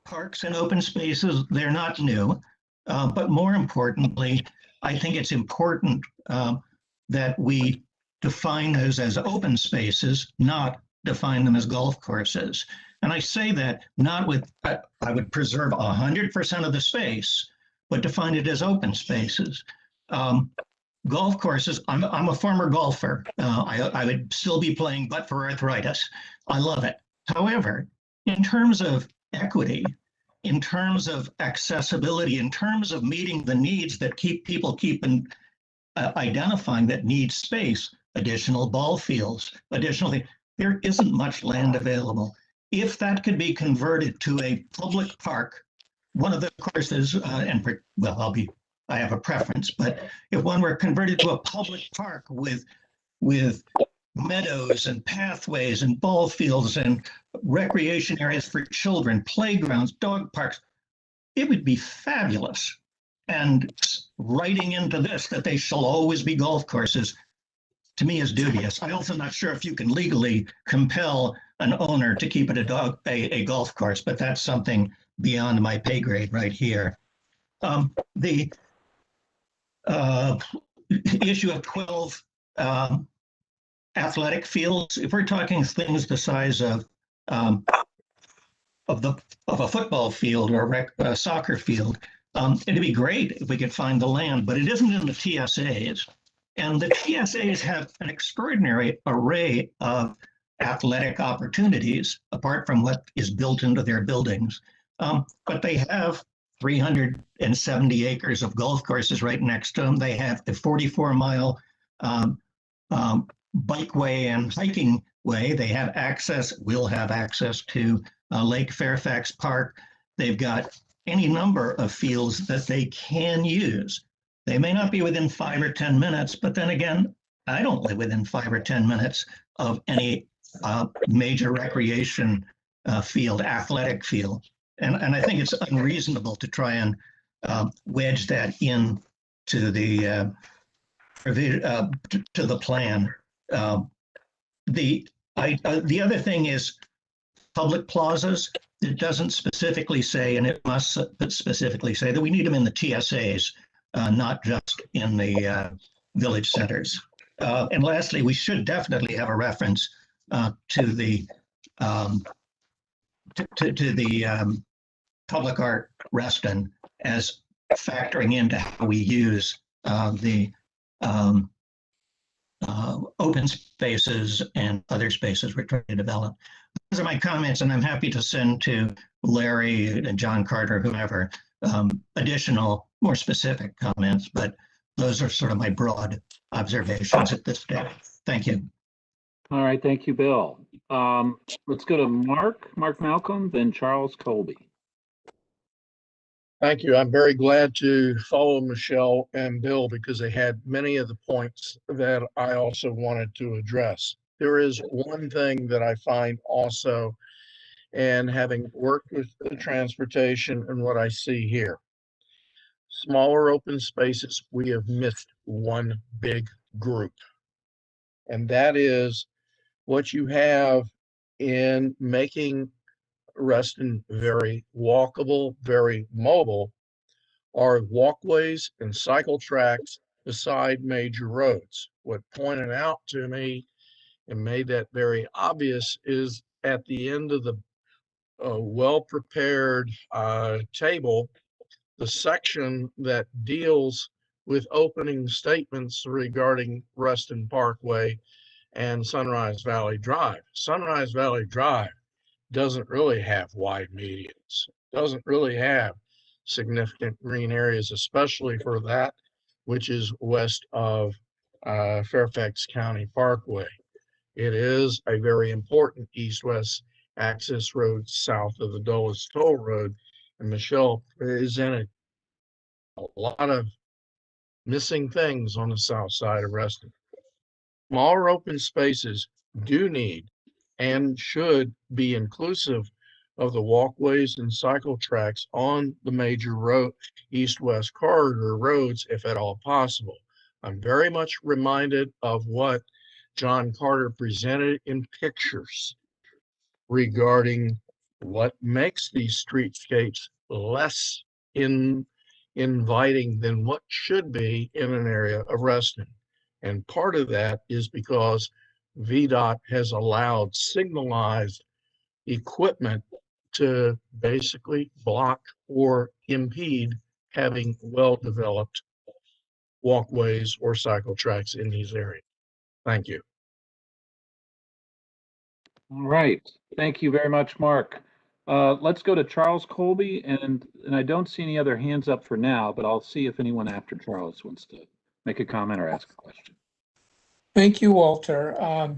parks and open spaces. They're not new, but more importantly, I think it's important that we define those as open spaces, not define them as golf courses. And I say that not with, I would preserve 100% of the space, but define it as open spaces. Golf courses, I'm a former golfer. I would still be playing, but for arthritis. I love it. However, in terms of equity, in terms of accessibility, in terms of meeting the needs that people keep identifying that need space, additional ball fields, additionally, there isn't much land available. If that could be converted to a public park, one of the courses, I have a preference, but if one were converted to a public park with meadows and pathways and ball fields and recreation areas for children, playgrounds, dog parks, it would be fabulous. And writing into this that they shall always be golf courses, to me, is dubious. I also not sure if you can legally compel an owner to keep it a golf course, but that's something beyond my pay grade right here. The issue of 12 athletic fields, if we're talking things the size of a football field or a soccer field, it'd be great if we could find the land, but it isn't in the TSAs. And the TSAs have an extraordinary array of athletic opportunities, apart from what is built into their buildings. But they have 370 acres of golf courses right next to them. They have the 44-mile bikeway and hiking way. They have access, will have access to Lake Fairfax Park. They've got any number of fields that they can use. They may not be within 5 or 10 minutes, but then again, I don't live within 5 or 10 minutes of any major recreation field, athletic field. And I think it's unreasonable to try and wedge that in to the plan. The other thing is public plazas. It doesn't specifically say, and it must specifically say that we need them in the TSAs, not just in the village centers. And lastly, we should definitely have a reference to the public art Reston as factoring into how we use the open spaces and other spaces we're trying to develop. Those are my comments, and I'm happy to send to Larry and John Carter, whoever, additional, more specific comments, but those are sort of my broad observations at this stage. Thank you. All right, thank you, Bill. Let's go to Mark Malcolm, then Charles Colby. Thank you. I'm very glad to follow Michelle and Bill because they had many of the points that I also wanted to address. There is one thing that I find also, and having worked with the transportation and what I see here, smaller open spaces, we have missed one big group. And that is what you have in making Reston very walkable, very mobile, are walkways and cycle tracks beside major roads. What pointed out to me and made that very obvious is at the end of the well-prepared table, the section that deals with opening statements regarding Reston Parkway and Sunrise Valley Drive. Sunrise Valley Drive doesn't really have wide medians, doesn't really have significant green areas, especially for that which is west of Fairfax County Parkway. It is a very important east-west access road south of the Dulles Toll Road, and Michelle presented a lot of missing things on the south side of Reston. Smaller open spaces do need and should be inclusive of the walkways and cycle tracks on the major road, east-west corridor roads, if at all possible. I'm very much reminded of what John Carter presented in pictures regarding what makes these streetscapes less inviting than what should be in an area of Reston. And part of that is because VDOT has allowed signalized equipment to basically block or impede having well-developed walkways or cycle tracks in these areas. Thank you. All right. Thank you very much, Mark. Let's go to Charles Colby, and I don't see any other hands up for now, but I'll see if anyone after Charles wants to make a comment or ask a question. Thank you, Walter.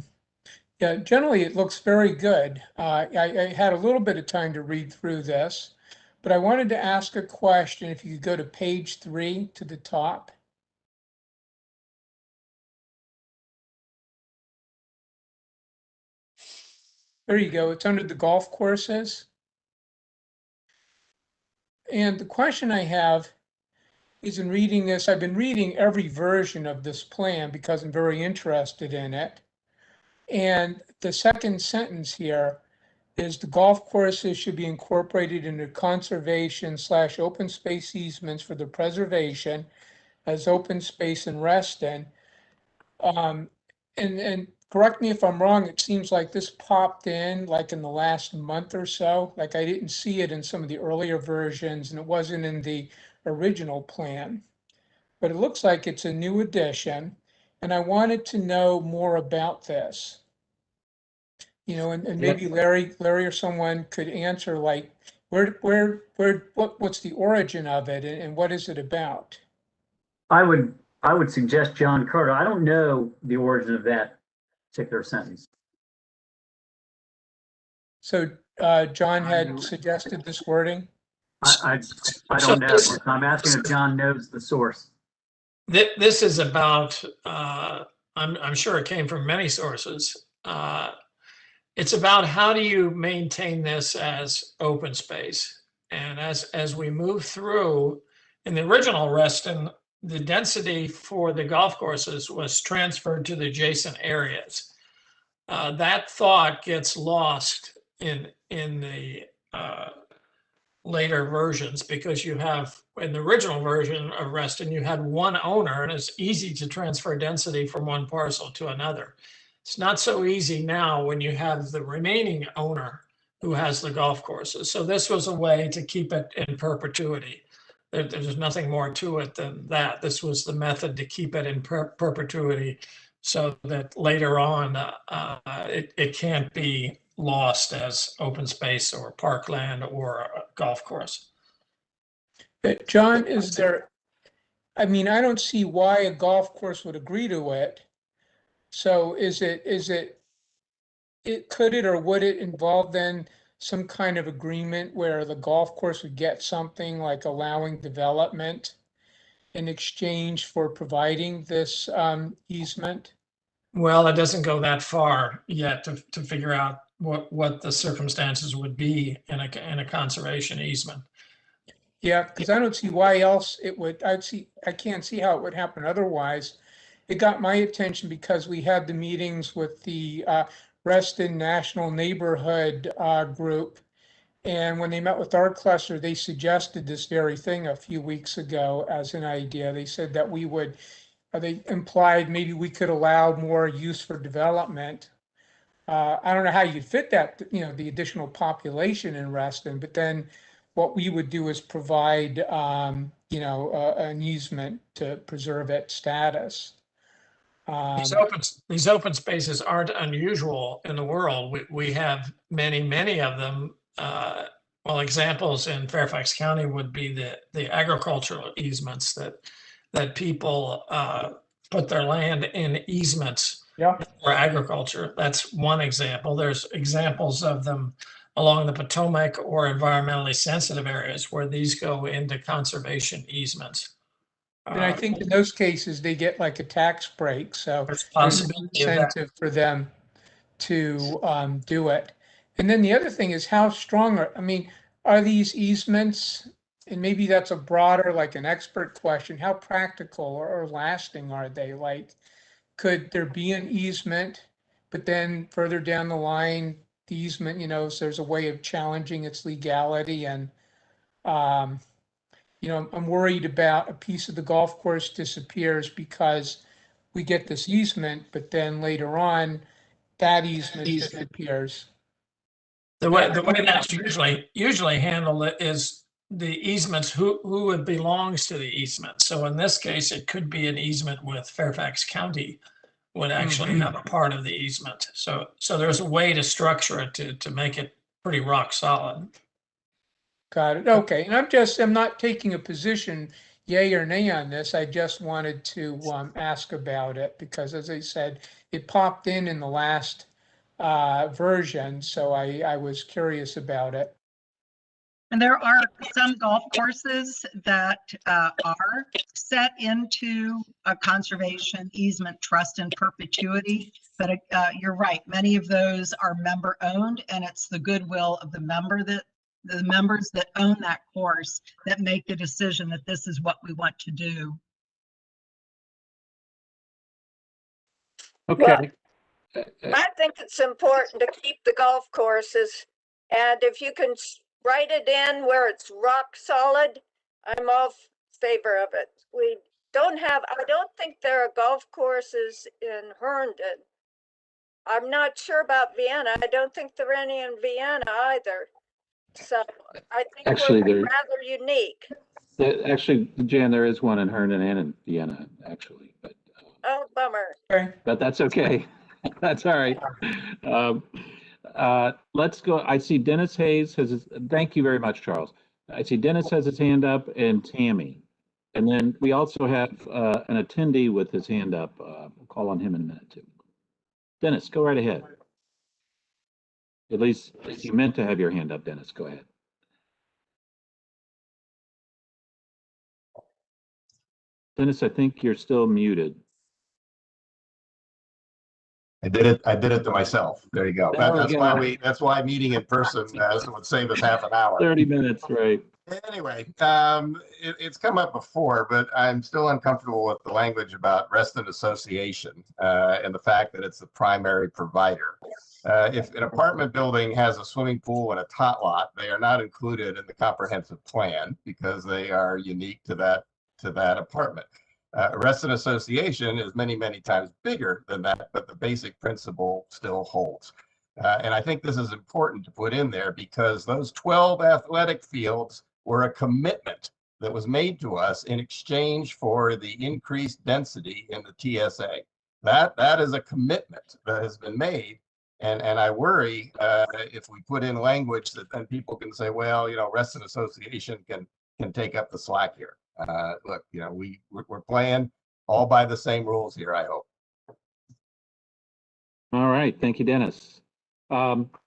Yeah, generally it looks very good. I had a little bit of time to read through this, but I wanted to ask a question. If you could go to page 3 to the top. There you go. It's under the golf courses. And the question I have is, in reading this, I've been reading every version of this plan because I'm very interested in it. And the second sentence here is the golf courses should be incorporated into conservation/open space easements for the preservation as open space in Reston. And correct me if I'm wrong, it seems like this popped in like in the last month or so. Like I didn't see it in some of the earlier versions, and it wasn't in the original plan. But it looks like it's a new addition, and I wanted to know more about this. You know, and maybe Larry or someone could answer, like, what's the origin of it, and what is it about? I would suggest John Carter. I don't know the origin of that particular sentence. So John had suggested this wording. I don't know. I'm asking if John knows the source. This is about. I'm sure it came from many sources. It's about how do you maintain this as open space, and as we move through, in the original Reston, the density for the golf courses was transferred to the adjacent areas. That thought gets lost in the later versions, because you have, in the original version of Reston, you had one owner, and it's easy to transfer density from one parcel to another. It's not so easy now when you have the remaining owner who has the golf courses. So this was a way to keep it in perpetuity. There's nothing more to it than that. This was the method to keep it in perpetuity, so that later on it can't be lost as open space or parkland or a golf course. John, is there, I mean, I don't see why a golf course would agree to it. So could it or would it involve then some kind of agreement where the golf course would get something like allowing development in exchange for providing this easement? Well, it doesn't go that far yet to figure out what the circumstances would be in a conservation easement. Yeah, because I don't see why else it would. I can't see how it would happen otherwise. It got my attention because we had the meetings with the Reston National Neighborhood Group, and when they met with our cluster, they suggested this very thing a few weeks ago as an idea. They said that we would. They implied maybe we could allow more use for development. I don't know how you'd fit that, the additional population in Reston, but then what we would do is provide, an easement to preserve its status. These open spaces aren't unusual in the world. We have many of them. Well, examples in Fairfax County would be the agricultural easements that people put their land in easements for agriculture. That's one example. There's examples of them along the Potomac or environmentally sensitive areas where these go into conservation easements. And I think in those cases, they get like a tax break, so There's there's an possibility of that. incentive for them to do it. And then the other thing is how strong are, I mean, are these easements, and maybe that's a broader, like an expert question, how practical or lasting are they? Like, could there be an easement, but then further down the line, the easement, you know, so there's a way of challenging its legality and, you know, I'm worried about a piece of the golf course disappears because we get this easement, but then later on, that easement disappears. The way that's usually handled is the easements, who it belongs to the easement. So in this case, it could be an easement with Fairfax County would actually have a part of the easement. So there's a way to structure it to make it pretty rock solid. Got it. Okay. And I'm not taking a position, yay or nay on this. I just wanted to ask about it because, as I said, it popped in the last version. So I was curious about it. And there are some golf courses that are set into a conservation easement trust in perpetuity. But you're right, many of those are member owned, and it's the goodwill of the members that own that course that make the decision that this is what we want to do. Okay. I think it's important to keep the golf courses, and if you can write it in where it's rock solid, I'm all favor of it. I don't think there are golf courses in Herndon. I'm not sure about Vienna. I don't think there are any in Vienna either. So I think Actually, we're rather unique. Actually, Jan, there is one in Herndon and in Vienna, actually, but Oh, bummer. but that's okay. That's all right. Let's go. I see Dennis Hayes has his, thank you very much, Charles. I see Dennis has his hand up and Tammy. And then we also have an attendee with his hand up. We'll call on him in a minute too. Dennis, go right ahead. At least you meant to have your hand up, Dennis. Go ahead. Dennis, I think you're still muted. I did it to myself. There you go. That's why meeting in person would save us half an hour. 30 minutes, right? Anyway, it's come up before, but I'm still uncomfortable with the language about Reston Association and the fact that it's the primary provider. If an apartment building has a swimming pool and a tot lot, they are not included in the comprehensive plan because they are unique to that apartment. Reston Association is many times bigger than that, but the basic principle still holds. And I think this is important to put in there because those 12 athletic fields were a commitment that was made to us in exchange for the increased density in the TSA. That is a commitment that has been made. And I worry if we put in language that then people can say, well, you know, Reston Association can take up the slack here. Look, you know, we're playing all by the same rules here, I hope. All right. Thank you, Dennis.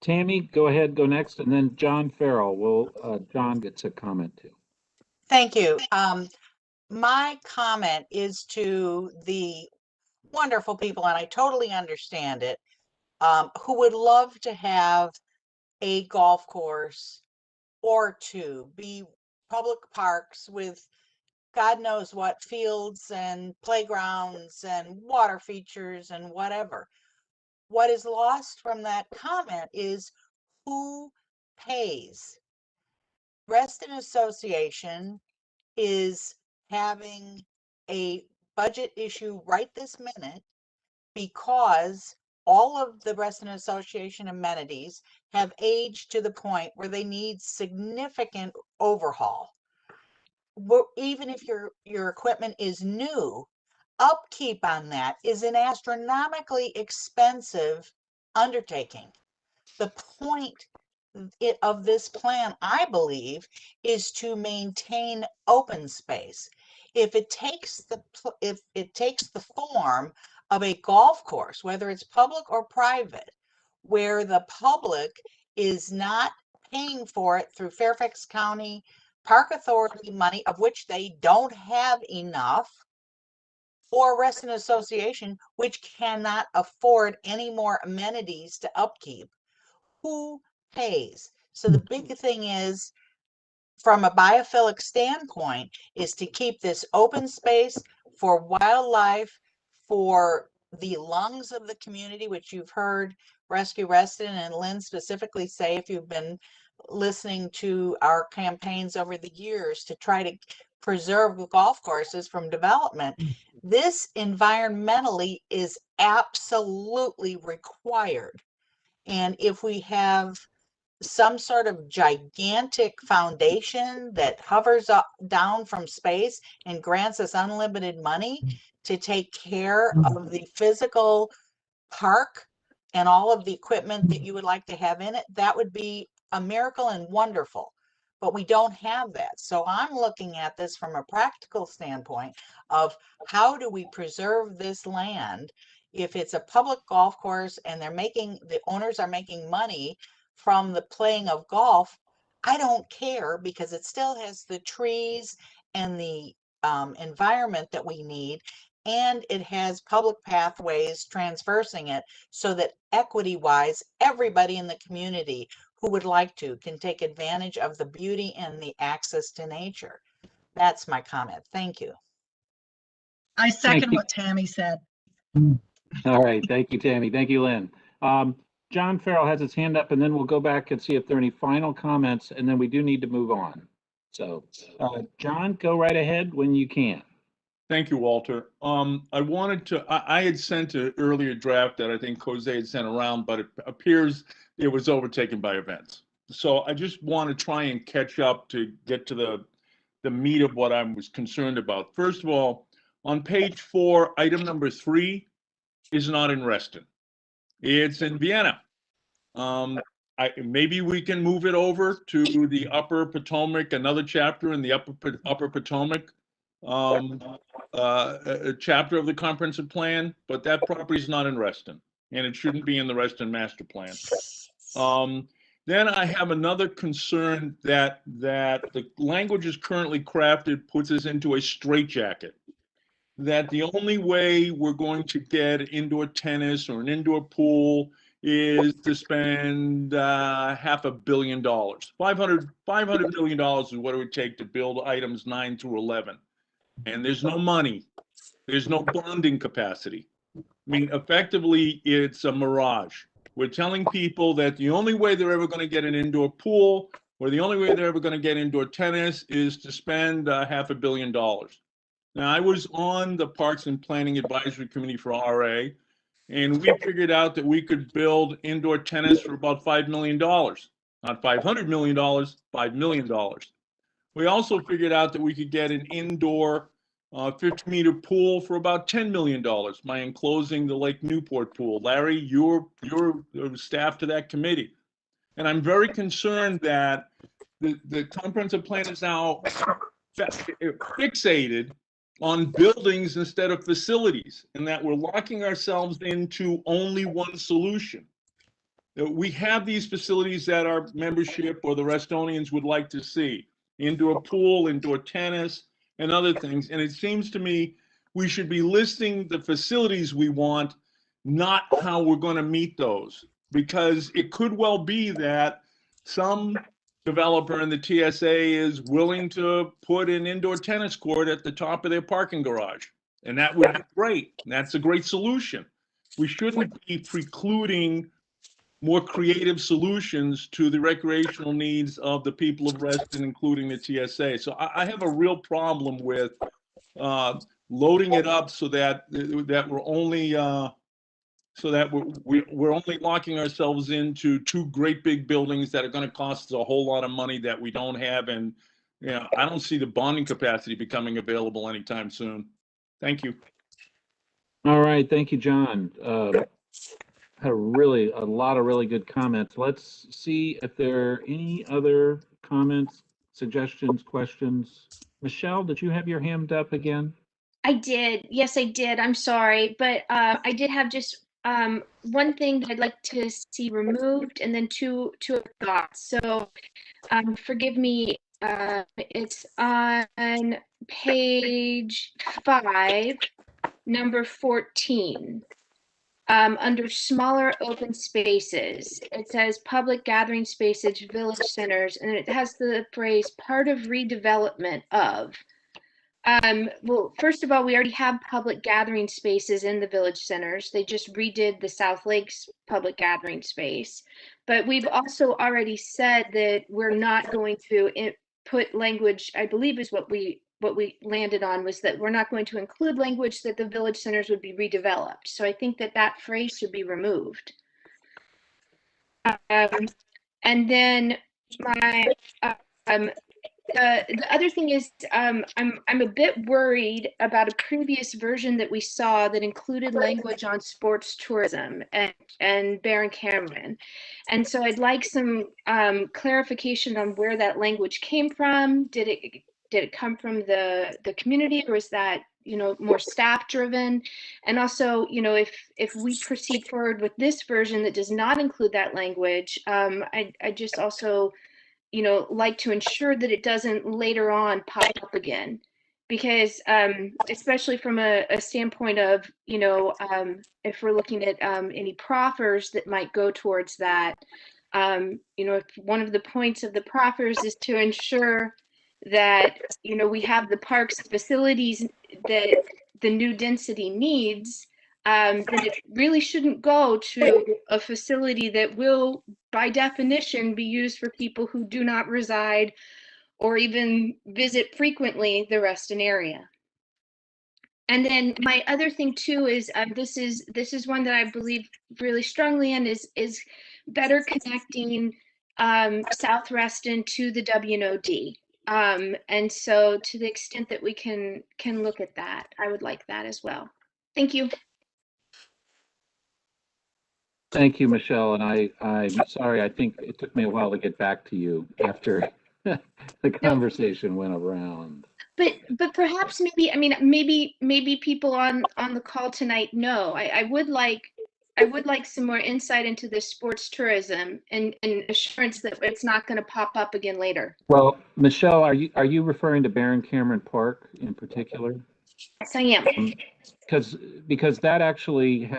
Tammy, go ahead, go next. And then John Farrell John gets a comment too. Thank you. My comment is to the wonderful people, and I totally understand it, who would love to have a golf course or two be public parks with God knows what fields and playgrounds and water features and whatever. What is lost from that comment is who pays. Reston Association is having a budget issue right this minute because all of the Reston Association amenities have aged to the point where they need significant overhaul. Even if your equipment is new, upkeep on that is an astronomically expensive undertaking. The point of this plan, I believe, is to maintain open space. If it takes the form of a golf course, whether it's public or private, where the public is not paying for it through Fairfax County Park Authority money, of which they don't have enough, or Reston Association, which cannot afford any more amenities to upkeep, who pays? So the big thing is, from a biophilic standpoint, is to keep this open space for wildlife, for the lungs of the community, which you've heard Rescue Reston and Lynn specifically say if you've been listening to our campaigns over the years to try to preserve golf courses from development. This environmentally is absolutely required. And if we have some sort of gigantic foundation that hovers up down from space and grants us unlimited money to take care of the physical park and all of the equipment that you would like to have in it, that would be a miracle and wonderful. But we don't have that. So I'm looking at this from a practical standpoint of how do we preserve this land if it's a public golf course and the owners are making money from the playing of golf. I don't care because it still has the trees and the environment that we need, and it has public pathways transversing it so that equity-wise, everybody in the community who would like to can take advantage of the beauty and the access to nature. That's my comment. Thank you. I second what Tammy said. All right. Thank you, Tammy. Thank you, Lynn. John Farrell has his hand up, and then we'll go back and see if there are any final comments, and then we do need to move on. So, John, go right ahead when you can. Thank you, Walter. I had sent an earlier draft that I think Jose had sent around, but it appears it was overtaken by events. So I just want to try and catch up to get to the meat of what I was concerned about. First of all, on page 4, item number 3 is not in Reston. It's in Vienna. Maybe we can move it over to the Upper Potomac, another chapter in the Upper Potomac a chapter of the comprehensive plan, but that property is not in Reston, and it shouldn't be in the Reston master plan. Then I have another concern that the language is currently crafted puts us into a straitjacket. That the only way we're going to get indoor tennis or an indoor pool is to spend $500 million. $500 million is what it would take to build items 9 through 11. And there's no money. There's no bonding capacity. I mean, effectively, it's a mirage. We're telling people that the only way they're ever going to get an indoor pool or the only way they're ever going to get indoor tennis is to spend $500 million. Now, I was on the Parks and Planning Advisory Committee for RA, and we figured out that we could build indoor tennis for about $5 million. Not $500 million, $5 million. We also figured out that we could get an indoor 50-meter pool for about $10 million by enclosing the Lake Newport pool. Larry, you're staff to that committee. And I'm very concerned that the comprehensive plan is now fixated on buildings instead of facilities, and that we're locking ourselves into only one solution. We have these facilities that our membership or the Restonians would like to see. Indoor pool, indoor tennis, and other things. And it seems to me we should be listing the facilities we want, not how we're going to meet those. Because it could well be that some developer in the TSA is willing to put an indoor tennis court at the top of their parking garage. And that would be great. That's a great solution. We shouldn't be precluding more creative solutions to the recreational needs of the people of Reston, including the TSA. So I have a real problem with loading it up so that we're only we're only locking ourselves into 2 great big buildings that are going to cost us a whole lot of money that we don't have, and I don't see the bonding capacity becoming available anytime soon. Thank you. All right, thank you, John. Had a lot of really good comments. Let's see if there are any other comments, suggestions, questions. Michelle, did you have your hand up again? I did. Yes, I did. I'm sorry, but I did have just one thing that I'd like to see removed, and then two thoughts. So forgive me. It's on page 5, number 14. Under smaller open spaces, it says public gathering spaces, village centers, and it has the phrase part of redevelopment of. Well, first of all, we already have public gathering spaces in the village centers. They just redid the South Lakes public gathering space. But we've also already said that we're not going to put language, I believe is what we landed on, was that we're not going to include language that the village centers would be redeveloped. So I think that that phrase should be removed. And then my the other thing is I'm a bit worried about a previous version that we saw that included language on sports tourism and Baron Cameron. And so I'd like some clarification on where that language came from. Did it come from the community, or is that, you know, more staff driven? And also, you know, if we proceed forward with this version that does not include that language, I just also, you know, like to ensure that it doesn't later on pop up again, because especially from a standpoint of, you know, if we're looking at any proffers that might go towards that, you know, if one of the points of the proffers is to ensure that, you know, we have the parks facilities that the new density needs, then it really shouldn't go to a facility that will, by definition, be used for people who do not reside or even visit frequently the Reston area. And then my other thing too is this is one that I believe really strongly in, is better connecting South Reston to the WNOD. And so to the extent that we can look at that, I would like that as well. Thank you. Thank you, Michelle. And I'm sorry, I think it took me a while to get back to you after the conversation went around. But perhaps maybe, I mean, maybe people on the call tonight know. I would like some more insight into this sports tourism and assurance that it's not going to pop up again later. Well, Michelle, are you referring to Baron Cameron Park in particular? Yes, I am. Because that actually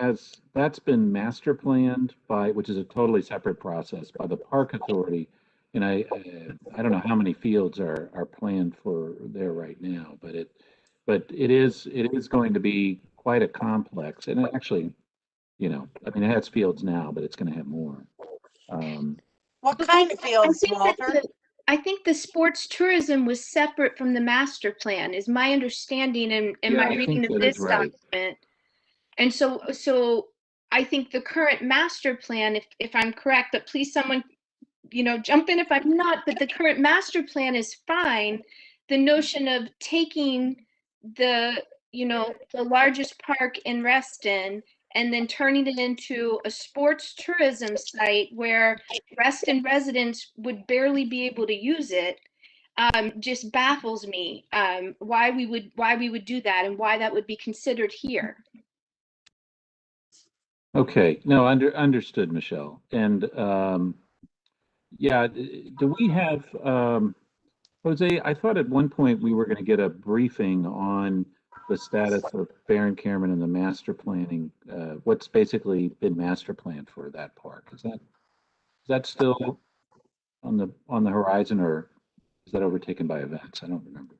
that's been master planned by, which is a totally separate process, by the Park Authority. And I don't know how many fields are planned for there right now, but it is going to be quite a complex. And it actually, you know, I mean, it has fields now, but it's going to have more. What kind of fields, Walter? I think the sports tourism was separate from the master plan, is my understanding and my reading of this document. And so I think the current master plan, if I'm correct, but please someone, you know, jump in if I'm not, but the current master plan is fine. The notion of taking the, you know, the largest park in Reston and then turning it into a sports tourism site where Reston residents would barely be able to use it, just baffles me, why we would do that and why that would be considered here. Okay, no, understood, Michelle. And yeah, do we have Jose? I thought at one point we were going to get a briefing on the status of Baron Cameron and the master planning. What's basically been master planned for that park? Is that still on the horizon, or is that overtaken by events? I don't remember.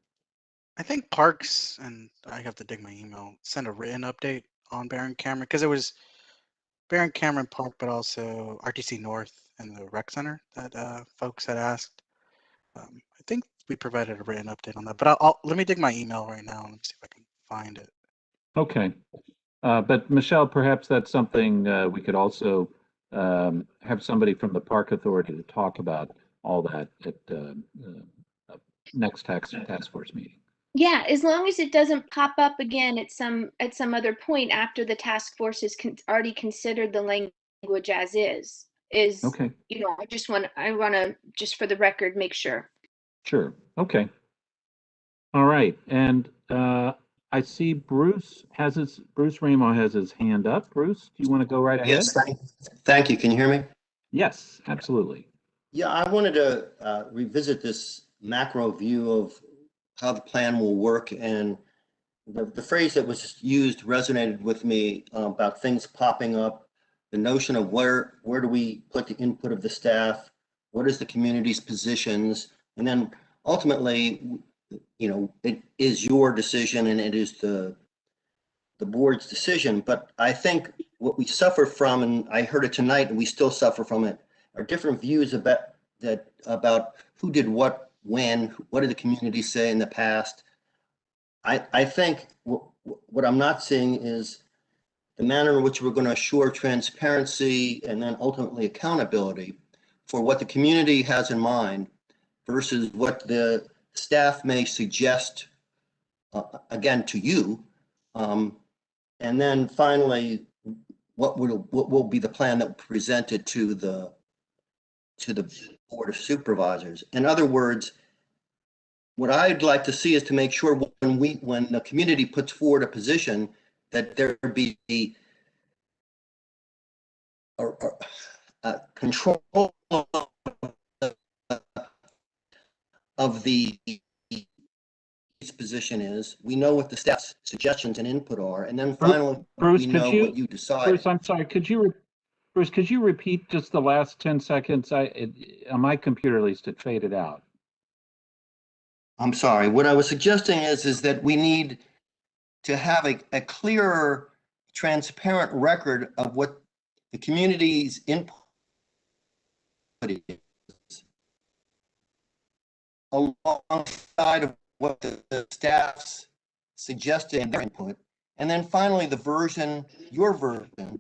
I think Parks, and I have to dig my email, sent a written update on Baron Cameron, because it was Baron Cameron Park, but also RTC North and the rec center that folks had asked. I think we provided a written update on that, but let me dig my email right now and see if I can find it. Okay, but Michelle, perhaps that's something we could also have somebody from the Park Authority to talk about all that at next task force meeting. Yeah, as long as it doesn't pop up again at some other point after the task force has already considered the language as is. Okay, I want to just for the record make sure. sure. Okay. All right. And I see Bruce Ramo has his hand up. Bruce, do you want to go right ahead? Yes, thank you. Can you hear me? Yes, absolutely. Yeah, I wanted to revisit this macro view of how the plan will work, and the phrase that was used resonated with me about things popping up, the notion of where do we put the input of the staff, what is the community's positions, and then ultimately, it is your decision and it is the board's decision. But I think what we suffer from, and I heard it tonight, and we still suffer from it, are different views about who did what, when, what did the community say in the past. I think what I'm not seeing is the manner in which we're going to assure transparency and then ultimately accountability for what the community has in mind versus what the staff may suggest, again, to you. And then finally, what will be the plan that presented to the Board of Supervisors? In other words, what I'd like to see is to make sure when the community puts forward a position that there be a control of the position is. We know what the staff's suggestions and input are, and then finally Bruce, we know what you decide. Bruce, I'm sorry. Bruce, could you repeat just the last 10 seconds? On my computer, at least, it faded out. I'm sorry. What I was suggesting is that we need to have a clearer, transparent record of what the community's input is, alongside of what the staff's suggested in their input, and then finally your version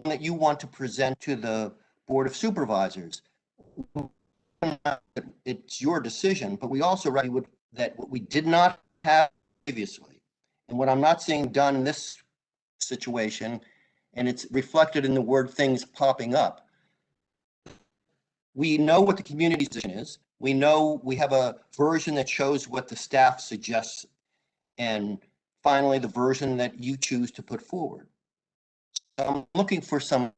that you want to present to the Board of Supervisors. It's your decision, but we also write that what we did not have previously, and what I'm not seeing done in this situation, and it's reflected in the word things popping up. We know what the community's position is. We know we have a version that shows what the staff suggests, and finally, the version that you choose to put forward. So I'm looking for some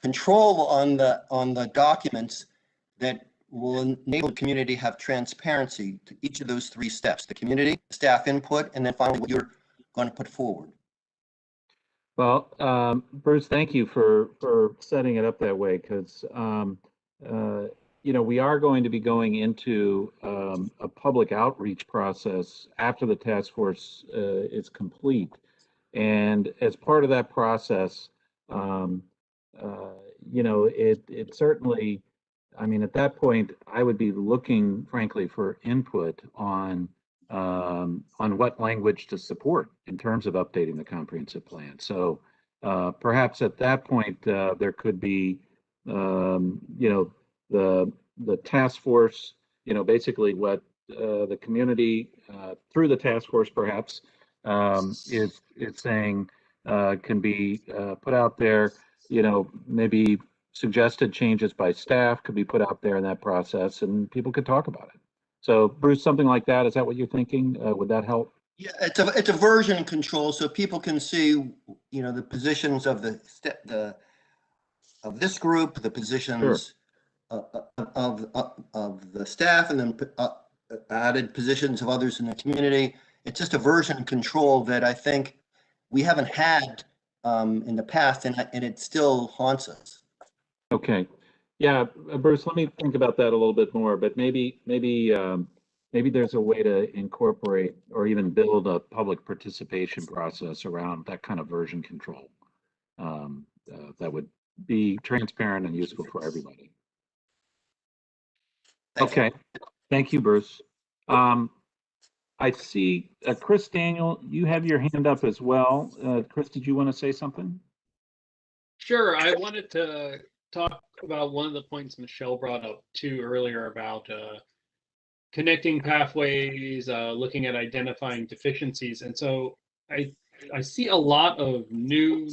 control on the documents that will enable the community to have transparency to each of those three steps: the community, staff input, and then finally what you're going to put forward. Well, Bruce, thank you for setting it up that way, because we are going to be going into a public outreach process after the task force is complete, and as part of that process, it certainly, I mean, at that point, I would be looking, frankly, for input on what language to support in terms of updating the comprehensive plan. So perhaps at that point, there could be, the task force, basically what the community through the task force perhaps is saying can be put out there. Maybe suggested changes by staff could be put out there in that process, and people could talk about it. So, Bruce, something like that, is that what you're thinking? Would that help? Yeah, it's a version control, so people can see, the positions of of this group, the positions of the staff, and then added positions of others in the community. It's just a version control that I think we haven't had in the past, and it still haunts us. Okay. Yeah, Bruce, let me think about that a little bit more, but maybe there's a way to incorporate or even build a public participation process around that kind of version control that would be transparent and useful for everybody. Okay. Thank you, Bruce. I see Chris Daniel, you have your hand up as well. Chris, did you want to say something? Sure. I wanted to talk about one of the points Michelle brought up too earlier about connecting pathways, looking at identifying deficiencies. And so I see a lot of new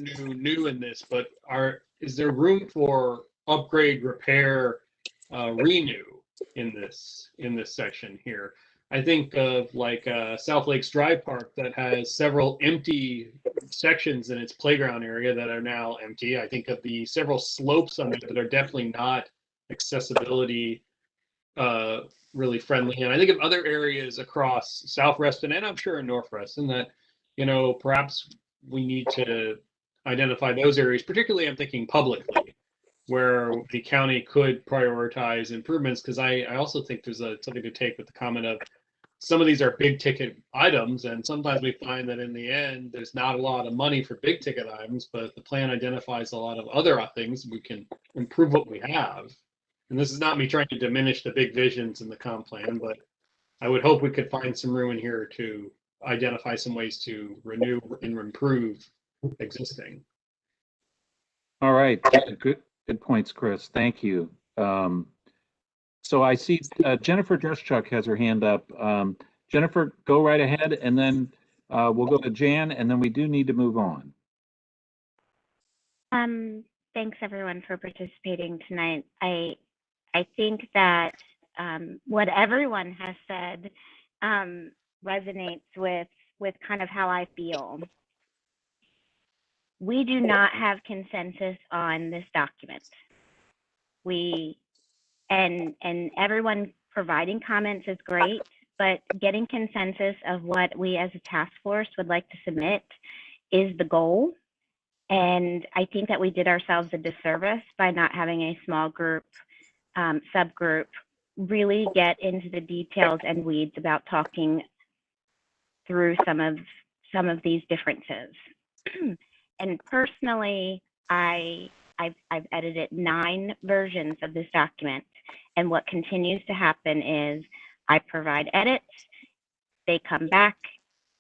in this, but is there room for upgrade, repair, renew in this section here? I think of like South Lakes Drive Park that has several empty sections in its playground area that are now empty. I think of the several slopes on it that are definitely not accessibility really friendly. And I think of other areas across South Reston and I'm sure in North Reston that, you know, perhaps we need to identify those areas, particularly I'm thinking publicly, where the county could prioritize improvements. Because I also think there's something to take with the comment of some of these are big ticket items, and sometimes we find that in the end, there's not a lot of money for big ticket items, but the plan identifies a lot of other things we can improve what we have. And this is not me trying to diminish the big visions in the comp plan, but I would hope we could find some room in here to identify some ways to renew and improve existing. All right, good points, Chris. Thank you. So I see Jennifer Druschuk has her hand up. Jennifer, go right ahead, and then we'll go to Jan, and then we do need to move on. Thanks everyone for participating tonight. I think that what everyone has said resonates with kind of how I feel. We do not have consensus on this document. And everyone providing comments is great, but getting consensus of what we as a task force would like to submit is the goal. And I think that we did ourselves a disservice by not having a small group, subgroup, really get into the details and weeds about talking through some of these differences. And personally, I've edited 9 versions of this document. And what continues to happen is I provide edits, they come back,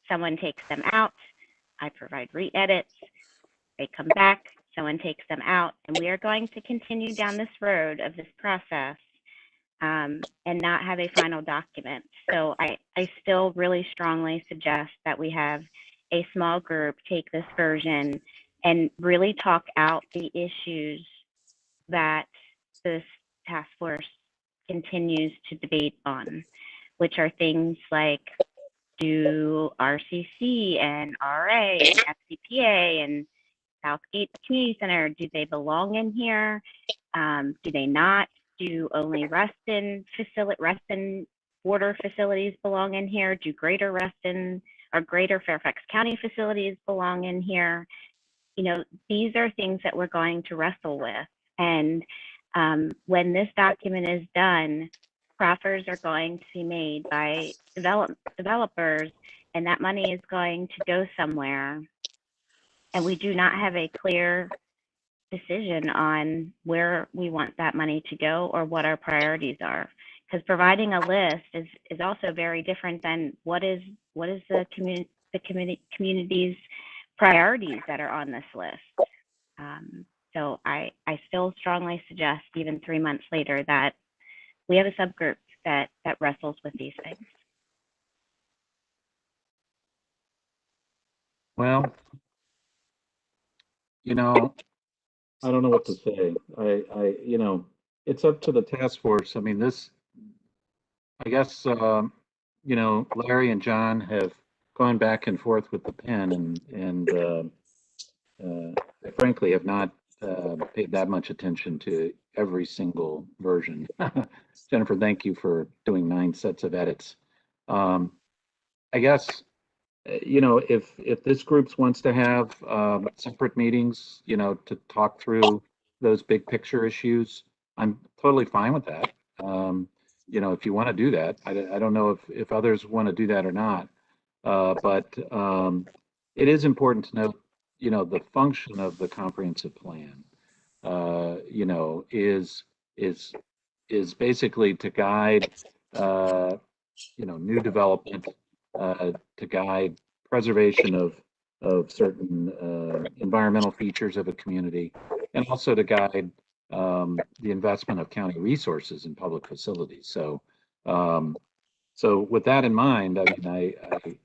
someone takes them out, I provide re-edits, they come back, someone takes them out, and we are going to continue down this road of this process and not have a final document. So I still really strongly suggest that we have a small group take this version and really talk out the issues that this task force continues to debate on, which are things like, do RCC and RA and FCPA and Southgate Community Center, do they belong in here? Do they not? Do only Reston border facilities belong in here? Do Greater Reston or Greater Fairfax County facilities belong in here? You know, these are things that we're going to wrestle with. And when this document is done, proffers are going to be made by developers, and that money is going to go somewhere. And we do not have a clear decision on where we want that money to go or what our priorities are. Because providing a list is also very different than what is the community's priorities that are on this list. So I still strongly suggest, even 3 months later, that we have a subgroup that wrestles with these things. Well, you know, I don't know what to say. You know, it's up to the task force. I mean, I guess, you know, Larry and John have gone back and forth with the pen and frankly have not paid that much attention to every single version. Jennifer, thank you for doing 9 sets of edits. I guess, you know, if this group wants to have separate meetings, you know, to talk through those big picture issues, I'm totally fine with that. You know, if you want to do that, I don't know if others want to do that or not. But it is important to note, you know, the function of the comprehensive plan, you know, is basically to guide, you know, new development, to guide preservation of certain environmental features of a community, and also to guide the investment of county resources in public facilities. So So with that in mind, I mean,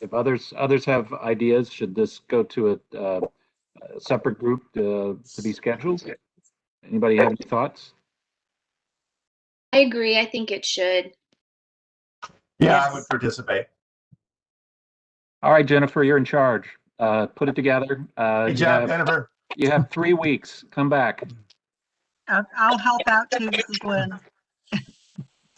if others have ideas, should this go to a separate group to be scheduled? Anybody have any thoughts? I agree. I think it should. Yeah, I would participate. All right, Jennifer, you're in charge. Put it together. Good job, Jennifer. You have 3 weeks. Come back. I'll help out too. This is Lynn.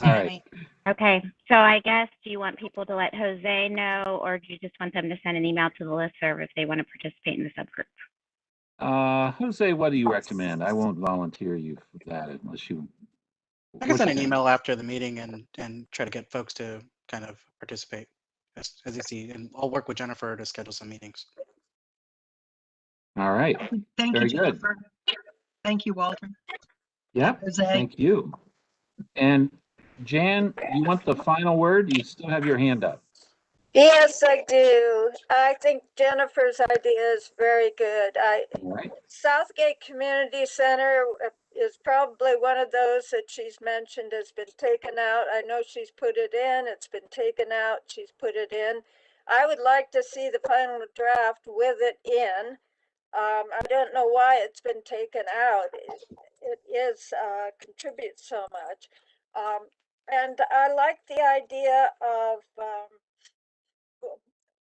All right. Okay, so I guess, do you want people to let Jose know, or do you just want them to send an email to the listserv if they want to participate in the subgroup? Jose, what do you recommend? I won't volunteer you for that unless you. I can send an email after the meeting and try to get folks to kind of participate as you see, and I'll work with Jennifer to schedule some meetings. All right. Thank Very you, good. Jennifer. Thank you, Walter. Yep. Jose. Thank you. And Jan, you want the final word? You still have your hand up. Yes, I do. I think Jennifer's idea is very good. All right. Southgate Community Center is probably one of those that she's mentioned has been taken out. I know she's put it in, it's been taken out, she's put it in. I would like to see the final draft with it in. I don't know why it's been taken out. It is contributes so much. And I like the idea of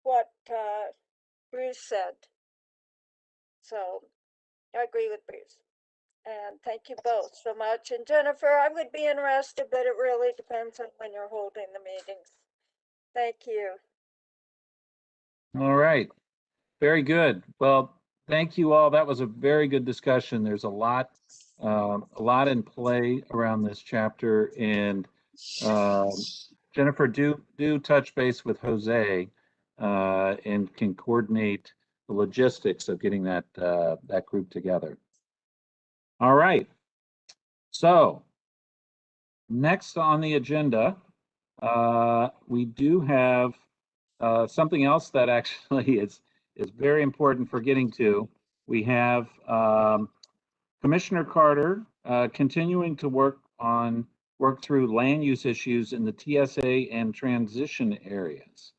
what Bruce said. So I agree with Bruce. And thank you both so much. And Jennifer, I would be interested, but it really depends on when you're holding the meetings. Thank you. All right. Very good. Well, thank you all. That was a very good discussion. There's a lot in play around this chapter, and Jennifer, do touch base with Jose and can coordinate the logistics of getting that group together. All right. So next on the agenda, we do have something else that actually is very important for getting to. We have Commissioner Carter continuing to work through land use issues in the TSA and transition areas.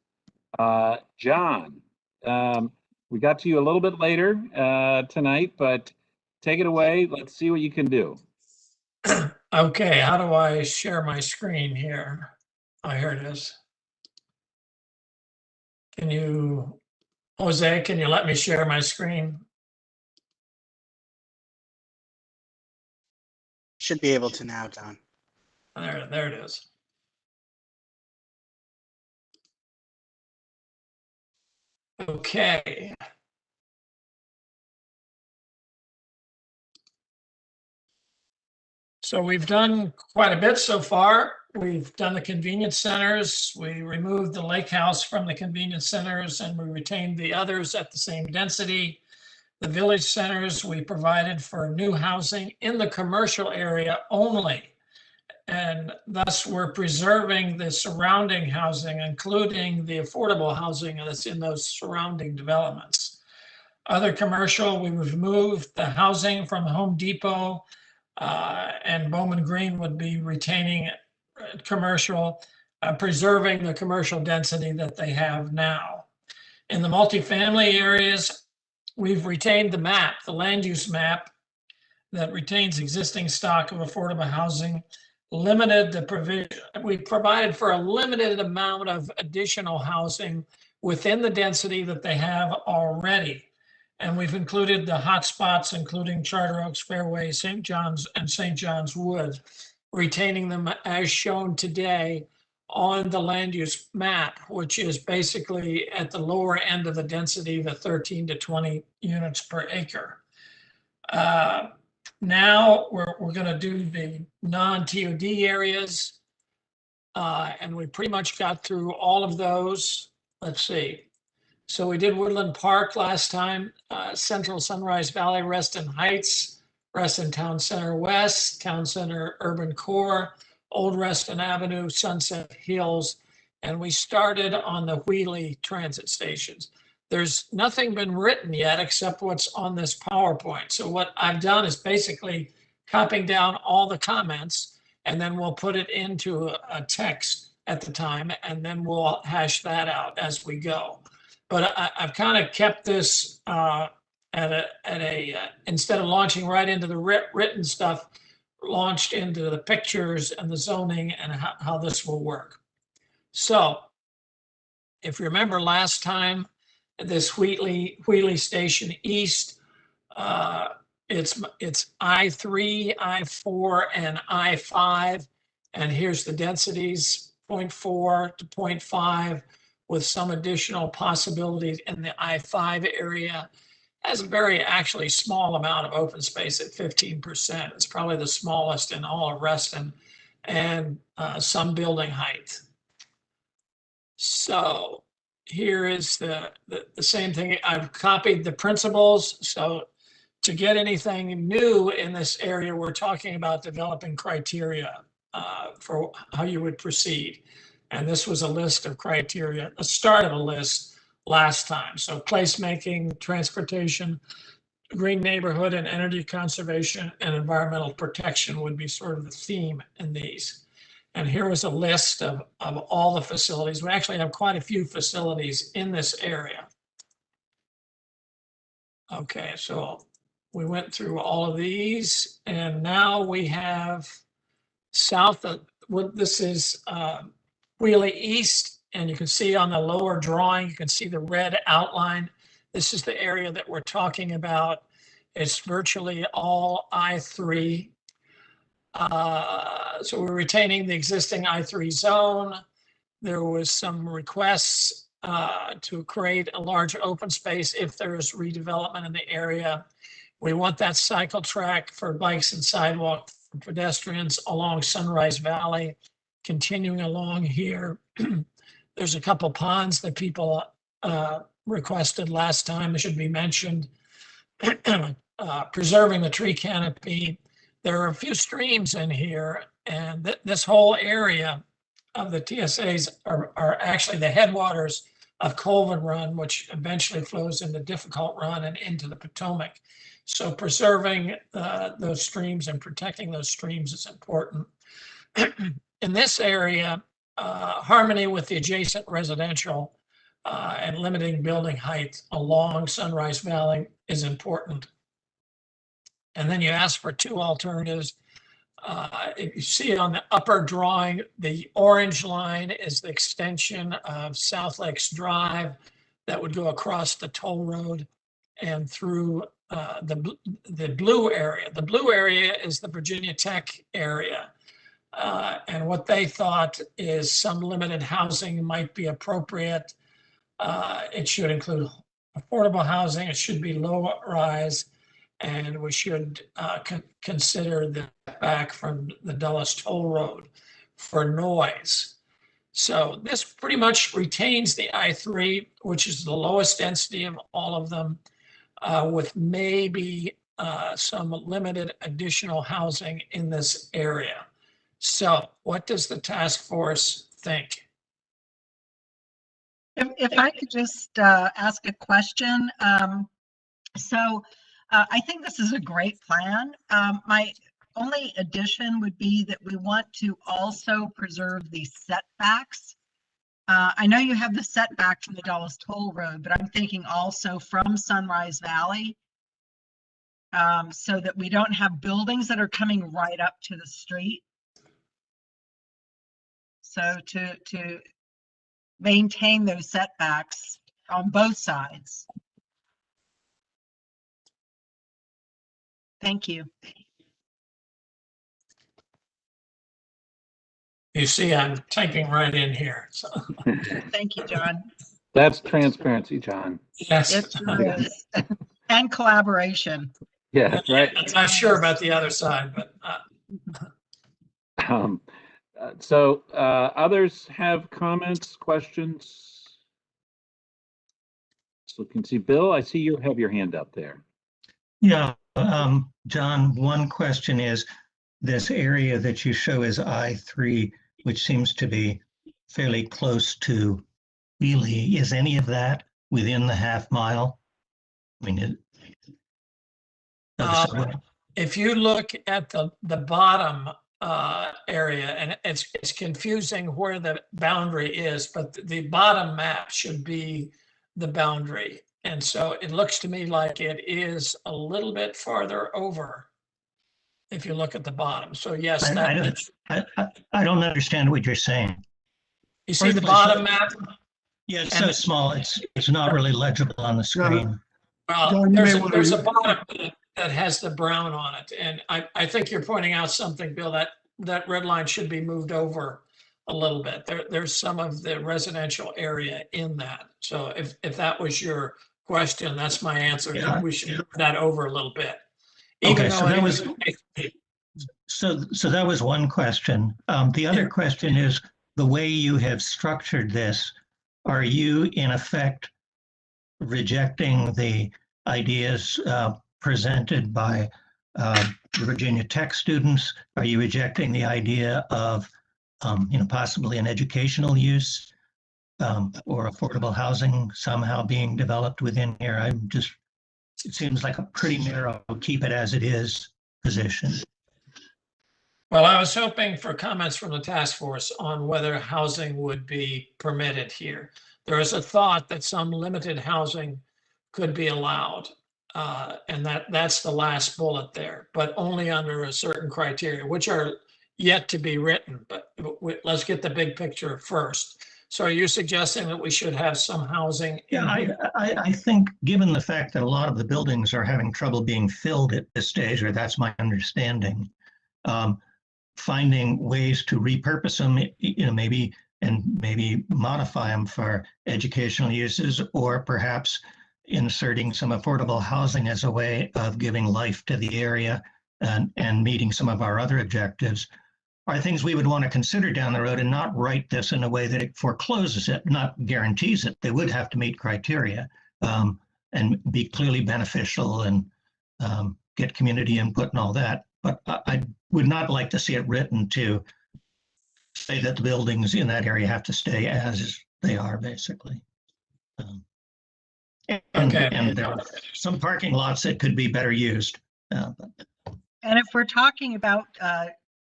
John, we got to you a little bit later tonight, but take it away. Let's see what you can do. Okay, how do I share my screen here? Oh, here it is. Can you, Jose, can you let me share my screen? Should be able to now, John. There it is. Okay. So we've done quite a bit so far. We've done the convenience centers. We removed the lake house from the convenience centers and we retained the others at the same density. The village centers, we provided for new housing in the commercial area only. And thus we're preserving the surrounding housing, including the affordable housing that's in those surrounding developments. Other commercial, we removed the housing from Home Depot, and Bowman Green would be retaining commercial, preserving the commercial density that they have now. In the multifamily areas, we've retained the map, the land use map that retains existing stock of affordable housing, limited the provision. We provided for a limited amount of additional housing within the density that they have already. And we've included the hotspots, including Charter Oaks, Fairway, St. John's, and St. John's Wood, retaining them as shown today on the land use map, which is basically at the lower end of the density, the 13 to 20 units per acre. Now we're going to do the non-TOD areas, and we pretty much got through all of those. Let's see. So we did Woodland Park last time, Central Sunrise Valley, Reston Heights, Reston Town Center West, Town Center Urban Core, Old Reston Avenue, Sunset Hills, and we started on the Wheelie transit stations. There's nothing been written yet except what's on this PowerPoint. So what I've done is basically copying down all the comments, and then we'll put it into a text at the time, and then we'll hash that out as we go. But I've kind of kept this instead of launching right into the written stuff, launched into the pictures and the zoning and how this will work. So if you remember last time, this Wheelie Station East, it's I3, I4, and I5. And here's the densities, 0.4 to 0.5, with some additional possibilities in the I5 area. Has a very actually small amount of open space at 15%. It's probably the smallest in all of Reston, and some building height. So here is the same thing. I've copied the principles. So to get anything new in this area, we're talking about developing criteria for how you would proceed. And this was a list of criteria, a start of a list last time. So placemaking, transportation, green neighborhood, and energy conservation and environmental protection would be sort of the theme in these. And here is a list of all the facilities. We actually have quite a few facilities in this area. Okay, so we went through all of these, and now we have south of what this is Wheelie East. And you can see on the lower drawing, you can see the red outline. This is the area that we're talking about. It's virtually all I3. So we're retaining the existing I3 zone. There was some requests to create a large open space if there's redevelopment in the area. We want that cycle track for bikes and sidewalk for pedestrians along Sunrise Valley, continuing along here. There's a couple ponds that people requested last time. It should be mentioned. Preserving the tree canopy. There are a few streams in here, and this whole area of the TSAs are actually the headwaters of Colvin Run, which eventually flows into Difficult Run and into the Potomac. So preserving those streams and protecting those streams is important. In this area, harmony with the adjacent residential and limiting building height along Sunrise Valley is important. And then you ask for two alternatives. If you see it on the upper drawing, the orange line is the extension of South Lakes Drive that would go across the toll road and through the blue area. The blue area is the Virginia Tech area. And what they thought is some limited housing might be appropriate. It should include affordable housing. It should be low rise. And we should consider the back from the Dulles Toll Road for noise. So this pretty much retains the I3, which is the lowest density of all of them, with maybe some limited additional housing in this area. So what does the task force think? If I could just ask a question. I think this is a great plan. My only addition would be that we want to also preserve the setbacks. I know you have the setback from the Dulles Toll Road, but I'm thinking also from Sunrise Valley, so that we don't have buildings that are coming right up to the street. So to maintain those setbacks on both sides. Thank you. You see, I'm typing right in here. So. Thank you, John. That's transparency, John. Yes. It sure is. And collaboration. Yeah, right. I'm not sure about the other side, but. So others have comments, questions? So you can see, Bill, I see you have your hand up there. Yeah, John, one question is this area that you show as I3, which seems to be fairly close to Wheelie. Is any of that within the half mile? I mean, if you look at the bottom area, and it's confusing where the boundary is, but the bottom map should be the boundary. And so it looks to me like it is a little bit farther over if you look at the bottom. So yes, I don't understand what you're saying. You see the bottom map? Yeah, it's so small. It's not really legible on the screen. Well, John, there's a bottom that has the brown on it, and I think you're pointing out something, Bill, that red line should be moved over a little bit. There's some of the residential area in that. So if that was your question, that's my answer. That we should move that over a little bit. Okay, so that was so that was one question. The other question is the way you have structured this. Are you in effect rejecting the ideas presented by the Virginia Tech students? Are you rejecting the idea of possibly an educational use or affordable housing somehow being developed within here? It seems like a pretty narrow keep it as it is position. Well, I was hoping for comments from the task force on whether housing would be permitted here. There is a thought that some limited housing could be allowed. And that's the last bullet there, but only under a certain criteria, which are yet to be written. But let's get the big picture first. So are you suggesting that we should have some housing? Yeah, I think given the fact that a lot of the buildings are having trouble being filled at this stage, or that's my understanding, finding ways to repurpose them, maybe modify them for educational uses, or perhaps inserting some affordable housing as a way of giving life to the area and meeting some of our other objectives are things we would want to consider down the road, and not write this in a way that it forecloses it, not guarantees it. They would have to meet criteria and be clearly beneficial and get community input and all that. But I would not like to see it written to say that the buildings in that area have to stay as they are, basically. And there are some parking lots that could be better used. And if we're talking about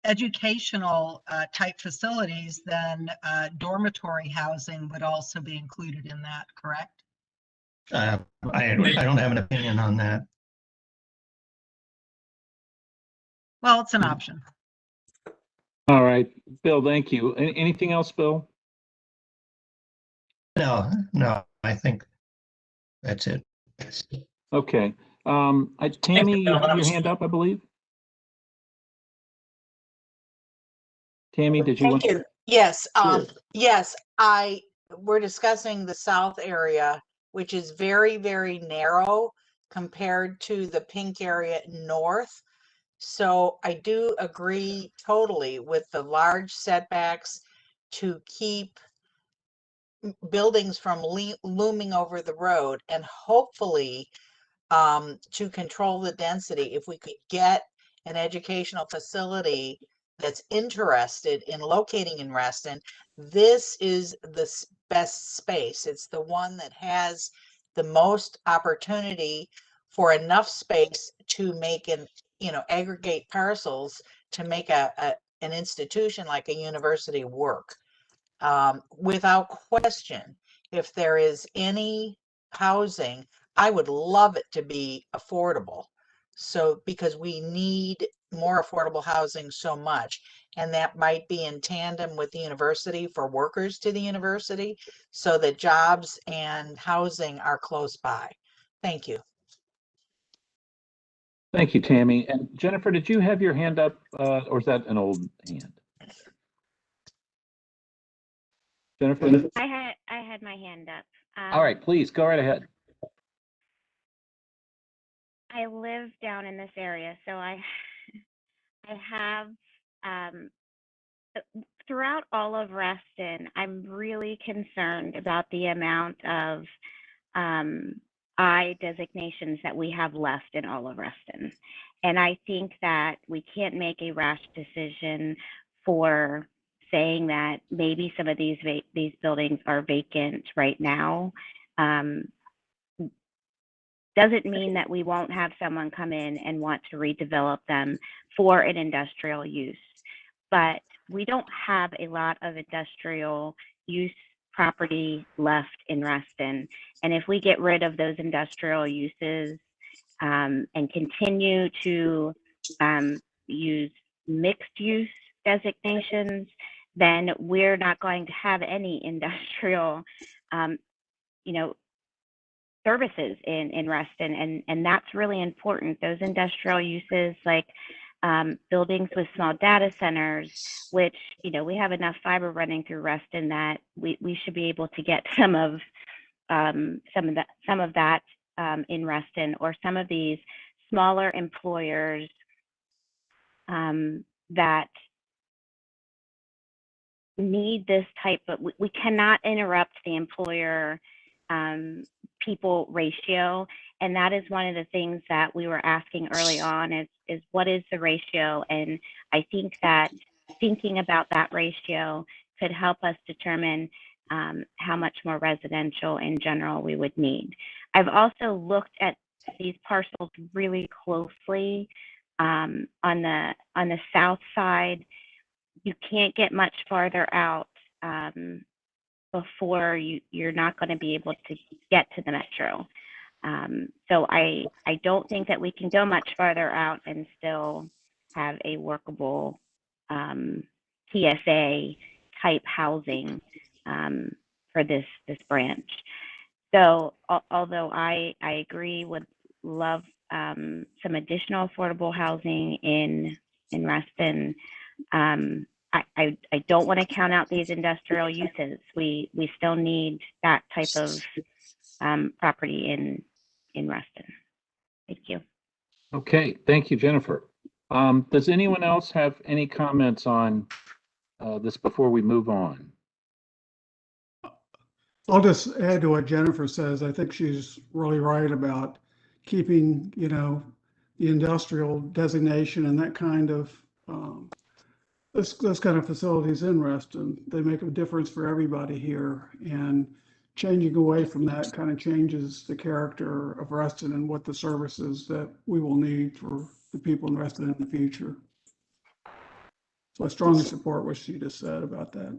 educational type facilities, then dormitory housing would also be included in that, correct? I don't have an opinion on that. Well, it's an option. All right, Bill, thank you. Anything else, Bill? No, I think that's it. Okay. Tammy, you have your hand up, I believe. Tammy, did you want? Thank you. Yes. Sure. Yes, we're discussing the south area, which is very, very narrow compared to the pink area north. So I do agree totally with the large setbacks to keep buildings from looming over the road, and hopefully to control the density. If we could get an educational facility that's interested in locating in Reston, this is the best space. It's the one that has the most opportunity for enough space to make aggregate parcels to make an institution like a university work. Without question, if there is any housing, I would love it to be affordable. So, because we need more affordable housing so much, and that might be in tandem with the university for workers to the university, so that jobs and housing are close by. Thank you. Thank you, Tammy. And Jennifer, did you have your hand up, or is that an old hand? Jennifer? I had my hand up. All right, please go right ahead. I live down in this area, so I have throughout all of Reston, I'm really concerned about the amount of I designations that we have left in all of Reston. And I think that we can't make a rash decision for saying that maybe some of these buildings are vacant right now. Doesn't mean that we won't have someone come in and want to redevelop them for an industrial use. but we don't have a lot of industrial use property left in Reston. And if we get rid of those industrial uses and continue to use mixed use designations, then we're not going to have any industrial, services in Reston, and that's really important. Those industrial uses like buildings with small data centers, which we have enough fiber running through Reston that we should be able to get some of that in Reston, or some of these smaller employers that need this type of, we cannot interrupt the employer people ratio. And that is one of the things that we were asking early on is what is the ratio? And I think that thinking about that ratio could help us determine how much more residential in general we would need. I've also looked at these parcels really closely. On the south side, you can't get much farther out before you're not going to be able to get to the metro. So I don't think that we can go much farther out and still have a workable TSA type housing for this branch. So although I agree, would love some additional affordable housing in Reston, I don't want to count out these industrial uses. We still need that type of property in Reston. Thank you. Okay, thank you, Jennifer. Does anyone else have any comments on this before we move on? I'll just add to what Jennifer says. I think she's really right about keeping, the industrial designation and that kind of those kind of facilities in Reston. They make a difference for everybody here, and changing away from that kind of changes the character of Reston and what the services that we will need for the people in Reston in the future. So I strongly support what she just said about that.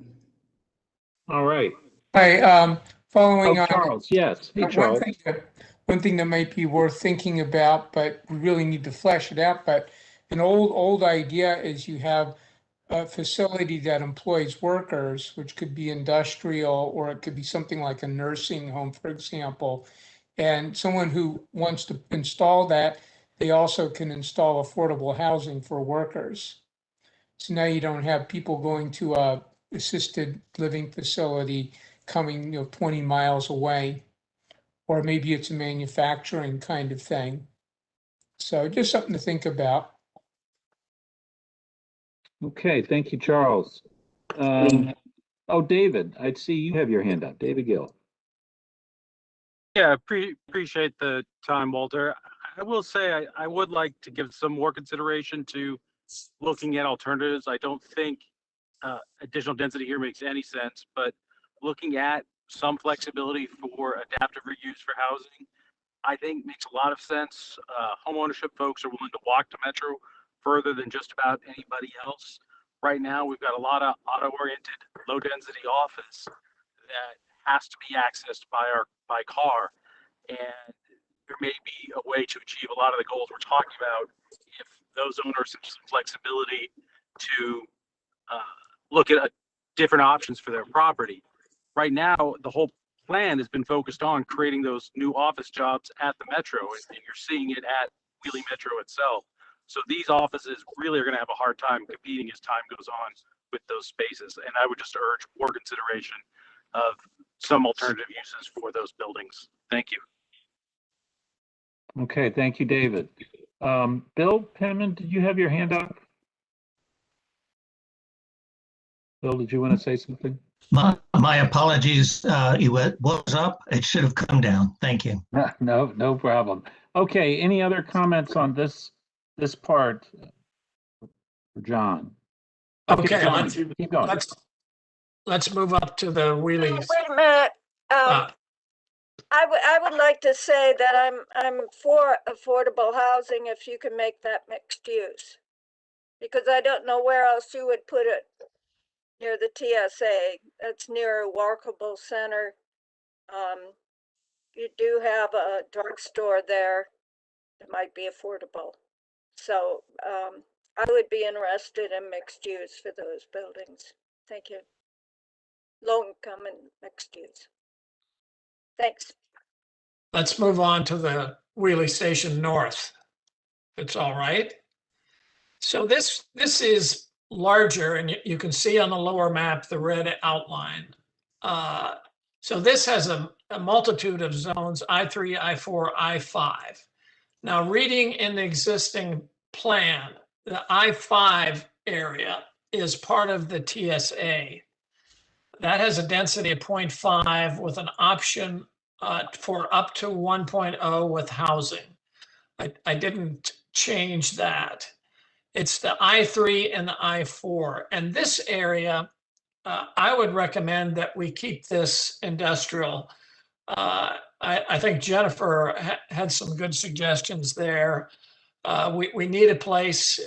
All right. Hi, following on. Charles, yes. Hey, Charles. One thing that might be worth thinking about, but we really need to flesh it out. But an old idea is you have a facility that employs workers, which could be industrial, or it could be something like a nursing home, for example. And someone who wants to install that, they also can install affordable housing for workers. So now you don't have people going to a assisted living facility coming 20 miles away, or maybe it's a manufacturing kind of thing. So just something to think about. Okay, thank you, Charles. David, I see you have your hand up. David Gill. Yeah, appreciate the time, Walter. I will say I would like to give some more consideration to looking at alternatives. I don't think additional density here makes any sense, but looking at some flexibility for adaptive reuse for housing, I think makes a lot of sense. Homeownership folks are willing to walk to Metro further than just about anybody else. Right now, we've got a lot of auto-oriented, low-density office that has to be accessed by car, and there may be a way to achieve a lot of the goals we're talking about if those owners have some flexibility to look at different options for their property. Right now, the whole plan has been focused on creating those new office jobs at the Metro, and you're seeing it at Wheelie Metro itself. So these offices really are going to have a hard time competing as time goes on with those spaces. And I would just urge more consideration of some alternative uses for those buildings. Thank you. Okay, thank you, David. Bill Penman, did you have your hand up? Bill, did you want to say something? My apologies. What was up? It should have come down. Thank you. No problem. Okay, any other comments on this part for John? Okay, John, keep going. Let's move up to the Wheelies. Wait a minute. I would like to say that I'm for affordable housing if you can make that mixed use. because I don't know where else you would put it near the TSA. That's near a walkable center. You do have a drugstore there that might be affordable. So I would be interested in mixed use for those buildings. Thank you. Low income and mixed use. Thanks. Let's move on to the Wheelie Station North, if it's all right. So this is larger, and you can see on the lower map the red outline. So this has a multitude of zones, I3, I4, I5. Now, reading in the existing plan, the I5 area is part of the TSA. That has a density of 0.5 with an option for up to 1.0 with housing. I didn't change that. It's the I3 and the I4. And this area, I would recommend that we keep this industrial. I think Jennifer had some good suggestions there. We need a place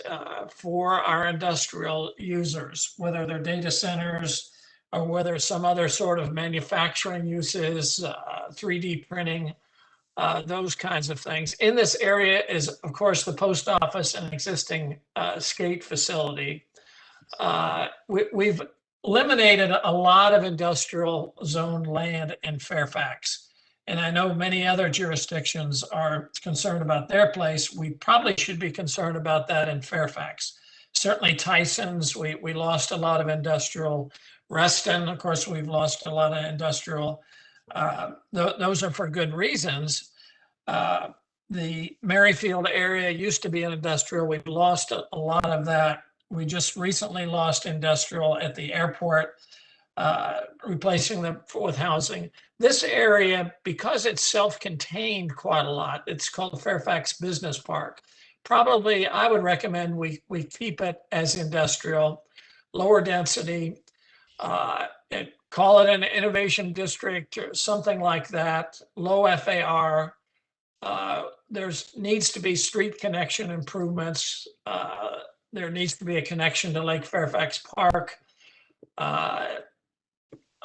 for our industrial users, whether they're data centers or whether some other sort of manufacturing uses, 3D printing, those kinds of things. In this area is, of course, the post office and existing skate facility. We've eliminated a lot of industrial zone land in Fairfax. And I know many other jurisdictions are concerned about their place. We probably should be concerned about that in Fairfax. Certainly Tyson's, we lost a lot of industrial. Reston, of course, we've lost a lot of industrial. Those are for good reasons. The Merrifield area used to be an industrial. We've lost a lot of that. We just recently lost industrial at the airport, replacing them with housing. This area, because it's self-contained quite a lot, it's called the Fairfax Business Park. Probably, I would recommend we keep it as industrial, lower density, call it an innovation district or something like that, low FAR. There's needs to be street connection improvements. There needs to be a connection to Lake Fairfax Park.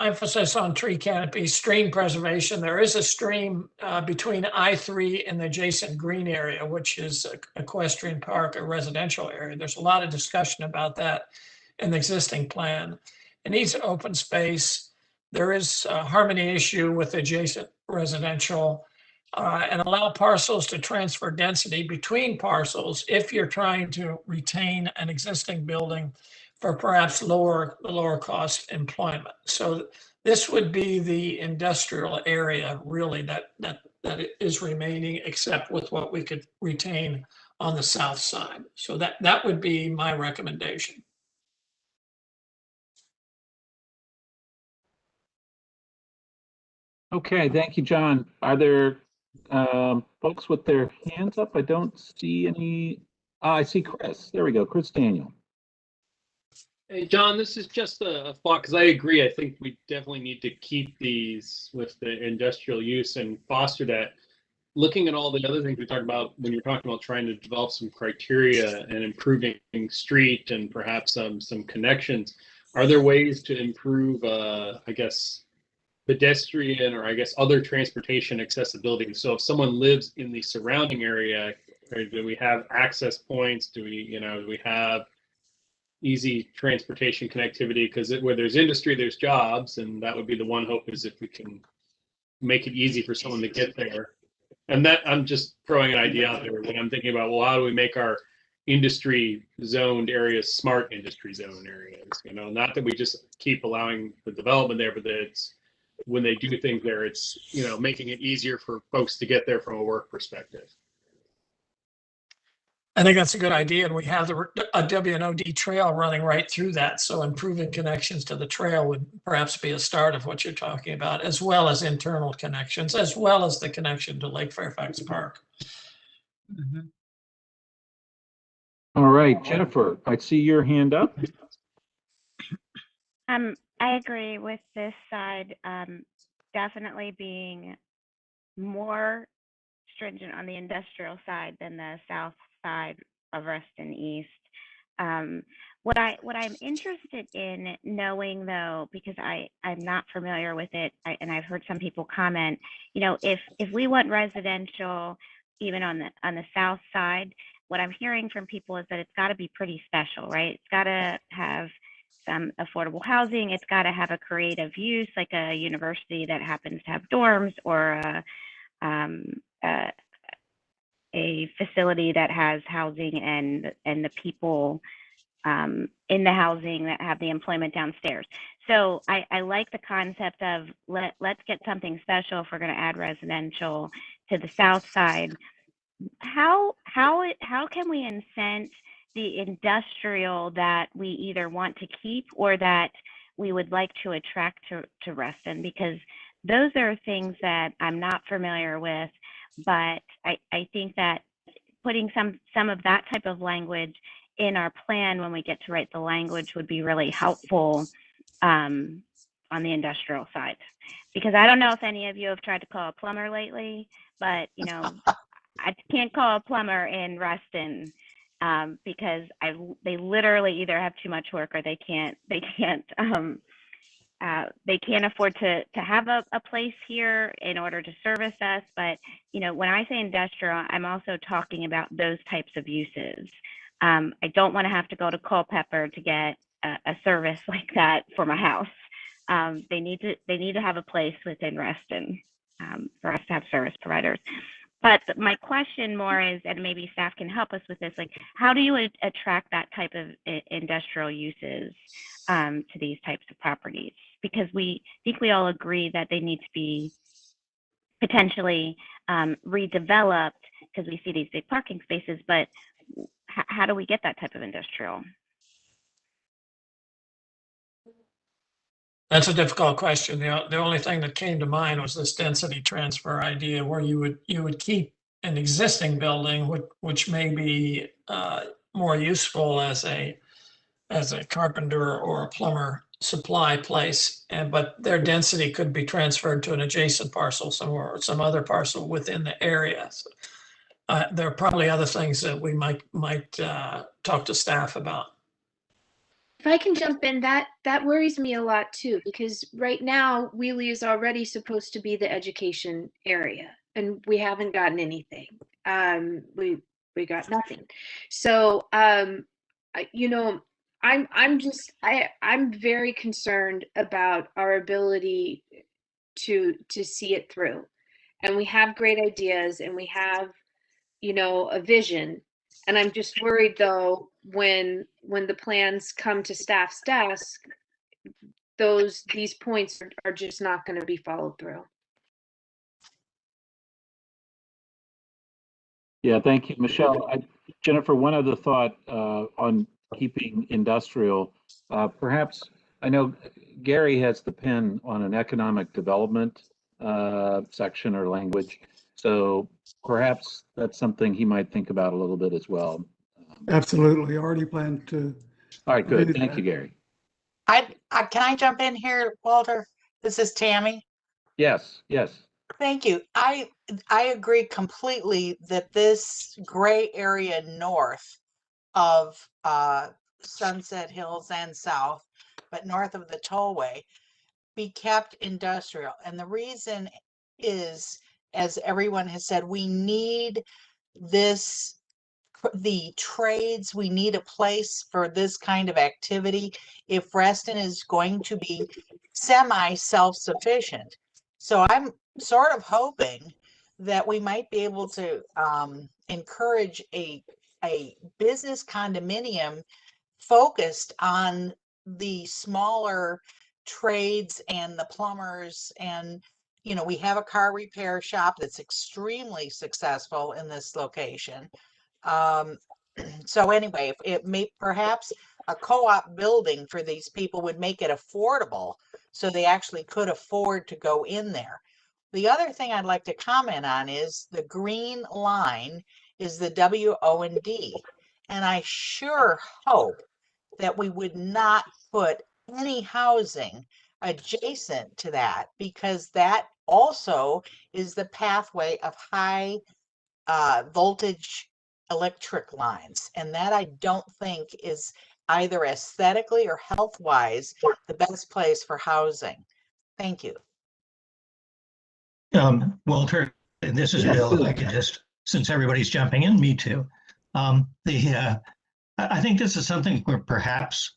Emphasis on tree canopy, stream preservation. There is a stream between I3 and the adjacent green area, which is a equestrian park, a residential area. There's a lot of discussion about that in the existing plan. It needs open space. There is a harmony issue with adjacent residential. And allow parcels to transfer density between parcels if you're trying to retain an existing building for perhaps lower cost employment. So this would be the industrial area really that is remaining, except with what we could retain on the south side. So that would be my recommendation. Okay, thank you, John. Are there folks with their hands up? I don't see any. I see Chris. There we go. Chris Daniel. Hey, John, this is just a thought because I agree. I think we definitely need to keep these with the industrial use and foster that. Looking at all the other things we talked about when you're talking about trying to develop some criteria and improving street and perhaps some connections, are there ways to improve, I guess, pedestrian or I guess other transportation accessibility? So if someone lives in the surrounding area, do we have access points? Do we have easy transportation connectivity? Because where there's industry, there's jobs, and that would be the one hope is if we can make it easy for someone to get there. And that I'm just throwing an idea out there when I'm thinking about, well, how do we make our industry zoned areas smart industry zone areas? Not that we just keep allowing the development there, but that it's when they do things there, it's making it easier for folks to get there from a work perspective. I think that's a good idea, and we have a WNOD trail running right through that. So improving connections to the trail would perhaps be a start of what you're talking about, as well as internal connections, as well as the connection to Lake Fairfax Park. Mm-hmm. All right, Jennifer, I see your hand up. I agree with this side, definitely being more stringent on the industrial side than the south side of Reston East. What I'm interested in knowing though, because I'm not familiar with it, and I've heard some people comment, you know, if we want residential, even on the south side, what I'm hearing from people is that it's got to be pretty special, right? It's got to have some affordable housing. It's got to have a creative use, like a university that happens to have dorms, or a facility that has housing and the people in the housing that have the employment downstairs. So I like the concept of let's get something special if we're going to add residential to the south side. How can we incent the industrial that we either want to keep or that we would like to attract to Reston? Because those are things that I'm not familiar with, but I think that putting some of that type of language in our plan when we get to write the language would be really helpful on the industrial side. Because I don't know if any of you have tried to call a plumber lately, but you know, I can't call a plumber in Reston because they literally either have too much work or they can't afford to have a place here in order to service us. But you know, when I say industrial, I'm also talking about those types of uses. I don't want to have to go to Culpeper to get a service like that for my house. They need to have a place within Reston for us to have service providers. But my question more is, and maybe staff can help us with this, like how do you attract that type of industrial uses to these types of properties? Because we think we all agree that they need to be potentially redeveloped because we see these big parking spaces, but how do we get that type of industrial? That's a difficult question. The only thing that came to mind was this density transfer idea, where you would keep an existing building, which may be more useful as a carpenter or a plumber supply place, but their density could be transferred to an adjacent parcel somewhere or some other parcel within the area. So, there are probably other things that we might talk to staff about. If I can jump in, that worries me a lot too, because right now Wheelie is already supposed to be the education area, and we haven't gotten anything. We got nothing. So you know, I'm very concerned about our ability to see it through. And we have great ideas and we have, you know, a vision. And I'm just worried though, when the plans come to staff's desk, these points are just not going to be followed through. Yeah, thank you, Michelle. Jennifer, one other thought on keeping industrial. Perhaps, I know Gary has the pen on an economic development section or language, so perhaps that's something he might think about a little bit as well. Absolutely, already planned to. All right, good. Thank you, Gary. Can I jump in here, Walter? This is Tammy. Yes, yes. Thank you. I agree completely that this gray area north of Sunset Hills and south, but north of the tollway, be kept industrial. And the reason is, as everyone has said, we need the trades, we need a place for this kind of activity if Reston is going to be semi-self-sufficient. So I'm sort of hoping that we might be able to encourage a business condominium focused on the smaller trades and the plumbers. And you know, we have a car repair shop that's extremely successful in this location. So anyway, it may perhaps a co-op building for these people would make it affordable so they actually could afford to go in there. The other thing I'd like to comment on is the green line is the WO&D. And I sure hope that we would not put any housing adjacent to that, because that also is the pathway of high voltage electric lines. And that I don't think is either aesthetically or health-wise the best place for housing. Thank you. Walter, this is Bill. If I could just, since everybody's jumping in, me too. I think this is something where perhaps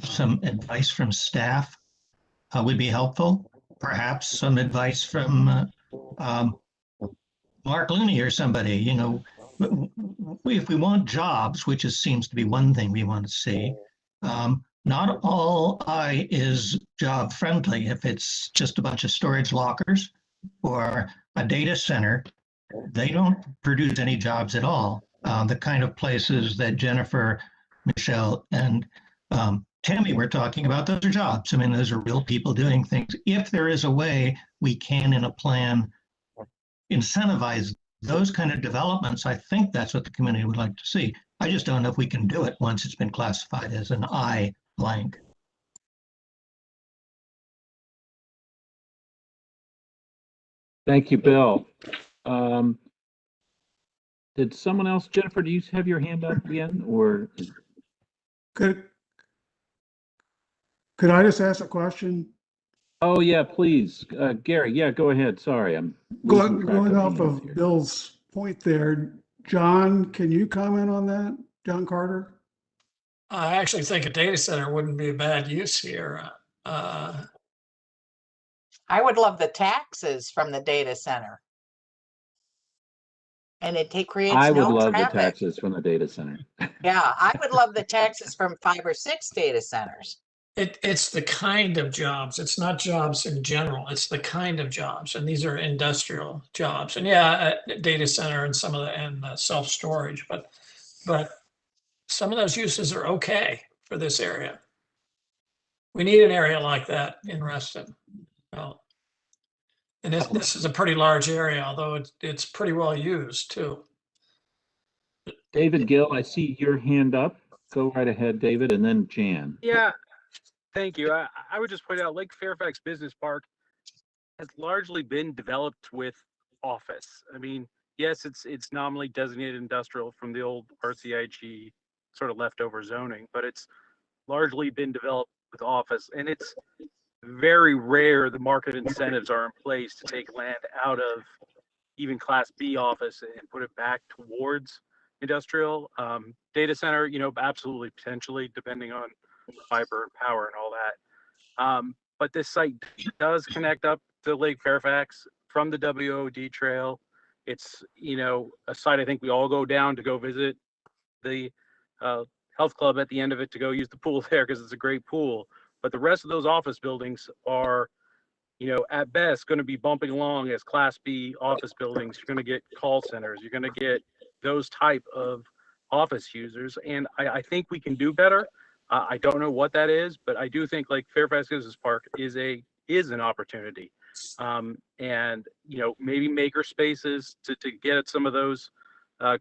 some advice from staff would be helpful. Perhaps some advice from Mark Looney or somebody. You know, if we want jobs, which seems to be one thing we want to see, not all I is job friendly. If it's just a bunch of storage lockers or a data center, they don't produce any jobs at all. The kind of places that Jennifer, Michelle, and Tammy were talking about, those are jobs. I mean, those are real people doing things. If there is a way we can, in a plan, incentivize those kind of developments, I think that's what the community would like to see. I just don't know if we can do it once it's been classified as an I blank. Thank you, Bill. Did someone else, Jennifer, do you have your hand up again, or? Could I just ask a question? Oh, yeah, please. Gary, yeah, go ahead. Sorry, I'm going off of Bill's point there. John, can you comment on that? John Carter? I actually think a data center wouldn't be a bad use here. I would love the taxes from the data center. And it creates I would no love traffic. the taxes from the data center. Yeah, I would love the taxes from 5 or 6 data centers. It's the kind of jobs. It's not jobs in general. It's the kind of jobs, and these are industrial jobs. And yeah, data center and some of the self-storage, but some of those uses are okay for this area. We need an area like that in Reston. Well, and this is a pretty large area, although it's pretty well used too. David Gill, I see your hand up. Go right ahead, David, and then Jan. Yeah, thank you. I would just point out Lake Fairfax Business Park has largely been developed with office. I mean, yes, it's nominally designated industrial from the old RCIG sort of leftover zoning, but it's largely been developed with office, and it's very rare the market incentives are in place to take land out of even Class B office and put it back towards industrial. Data center, you know, absolutely, potentially, depending on fiber and power and all that. But this site does connect up to Lake Fairfax from the WOD trail. It's, you know, a site I think we all go down to go visit the health club at the end of it to go use the pool there because it's a great pool. But the rest of those office buildings are, you know, at best going to be bumping along as Class B office buildings. You're going to get call centers. You're going to get those type of office users. And I think we can do better. I don't know what that is, but I do think like Fairfax Business Park is an opportunity. And, you know, maybe maker spaces to get at some of those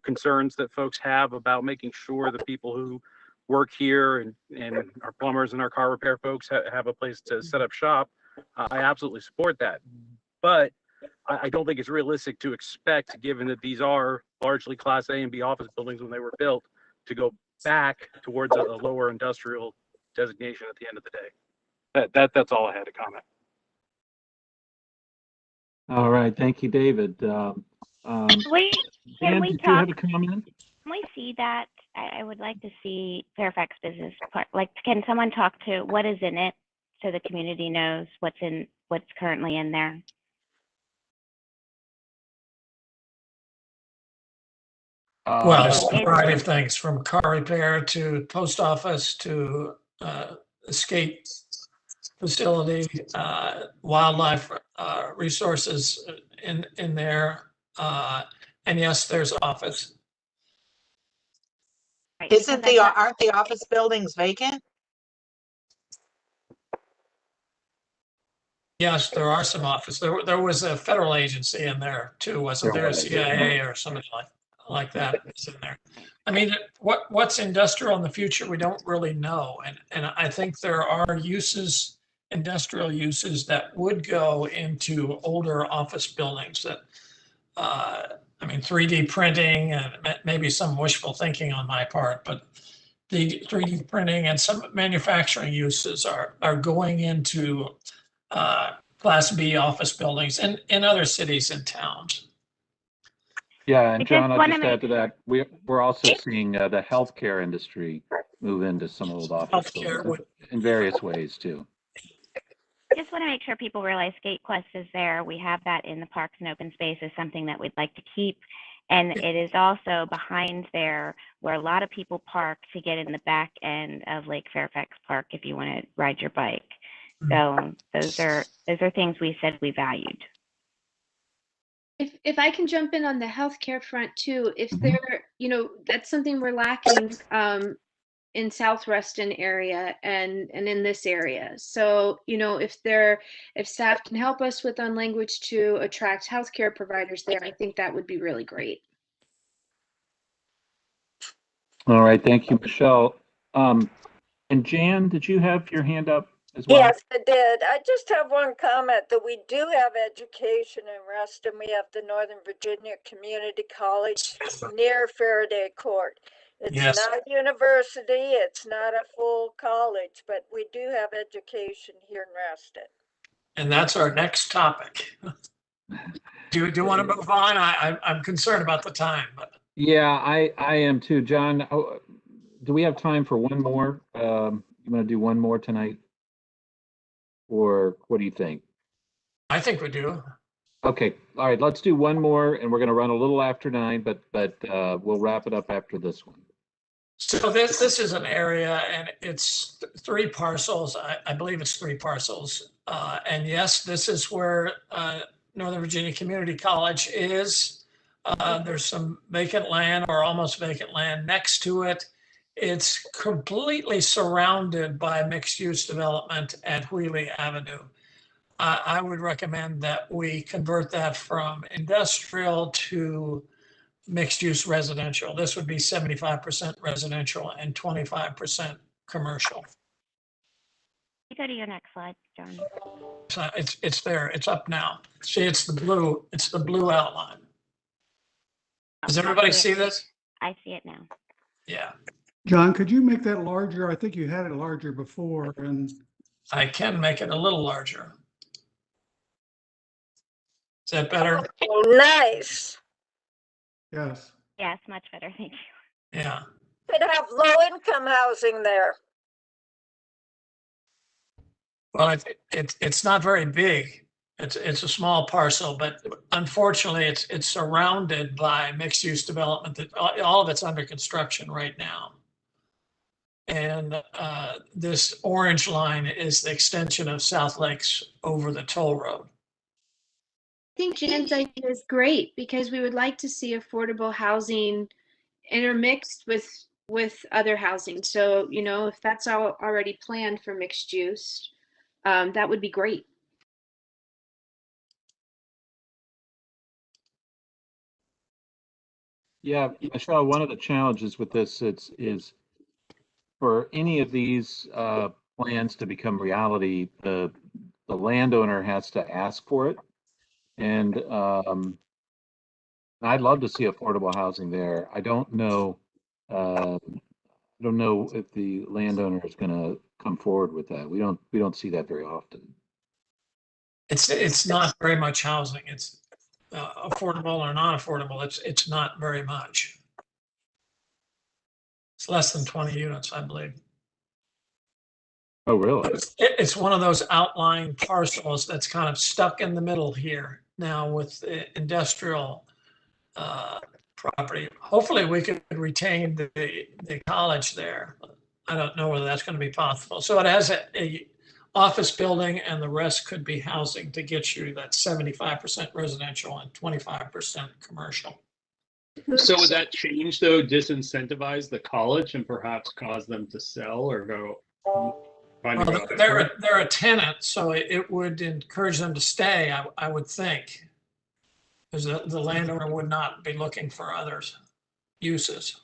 concerns that folks have about making sure the people who work here and our plumbers and our car repair folks have a place to set up shop. I absolutely support that. But I don't think it's realistic to expect, given that these are largely Class A and B office buildings when they were built, to go back towards a lower industrial designation at the end of the day. That's all I had to comment. All right, thank you, David. Can Dan, we did you talk? have a comment? Can we see that? I would like to see Fairfax Business Park. Like, can someone talk to what is in it so the community knows what's currently in there? Well, there's a variety of things from car repair to post office to escape facility, wildlife resources in there. And yes, there's office. Aren't the office buildings vacant? Yes, there are some office. There was a federal agency in there too, wasn't there? A CIA or something like that is in there. I mean, what's industrial in the future, we don't really know. And I think there are uses, industrial uses that would go into older office buildings that I mean, 3D printing and maybe some wishful thinking on my part, but the 3D printing and some manufacturing uses are going into Class B office buildings in other cities and towns. Yeah, and I John, just I'll wanna just make- add to that, we're also seeing the healthcare industry move into some old office buildings in various ways too. Just want to make sure people realize SkateQuest is there. We have that in the parks and open space as something that we'd like to keep. And it is also behind there where a lot of people park to get in the back end of Lake Fairfax Park if you want to ride your bike. So those are things we said we valued. If I can jump in on the healthcare front too, if there, that's something we're lacking in South Reston area and in this area. So, if staff can help us with on language to attract healthcare providers there, I think that would be really great. All right, thank you, Michelle. And Jan, did you have your hand up as well? Yes, I did. I just have one comment that we do have education in Reston. We have the Northern Virginia Community College near Faraday Court. It's not a university, it's not a full college, but we do have education here in Reston. And that's our next topic. Do you want to move on? I'm concerned about the time, but. Yeah, I am too. John, do we have time for one more? You want to do one more tonight? Or what do you think? I think we do. Okay, all right, let's do one more, and we're going to run a little after 9, but we'll wrap it up after this one. So this is an area, and it's 3 parcels. I believe it's 3 parcels. And yes, this is where Northern Virginia Community College is. There's some vacant land or almost vacant land next to it. It's completely surrounded by mixed-use development at Wheelie Avenue. I would recommend that we convert that from industrial to mixed-use residential. This would be 75% residential and 25% commercial. Go to your next slide, John. So it's there. It's up now. See, it's the blue outline. Does everybody see this? I see it now. Yeah. John, could you make that larger? I think you had it larger before, and I can make it a little larger. Is that better? Nice. yes. Yes, much better. Thank you. Yeah. Could have low-income housing there. Well, it's not very big. It's a small parcel, but unfortunately, it's surrounded by mixed-use development that all of it's under construction right now. And this orange line is the extension of South Lakes over the toll road. I think Jan's idea is great because we would like to see affordable housing intermixed with other housing. So, if that's all already planned for mixed use, that would be great. Yeah, Michelle, one of the challenges with this is for any of these plans to become reality, the landowner has to ask for it. And I'd love to see affordable housing there. I don't know if the landowner is going to come forward with that. We don't see that very often. It's not very much housing. It's affordable or not affordable. It's not very much. It's less than 20 units, I believe. Oh, really? It's one of those outlying parcels that's kind of stuck in the middle here now with industrial property. Hopefully we can retain the college there. I don't know whether that's going to be possible. So it has a office building and the rest could be housing to get you that 75% residential and 25% commercial. So would that change though, disincentivize the college and perhaps cause them to sell or go? Well, they're a tenant, so it would encourage them to stay, I would think. Because the landowner would not be looking for other uses.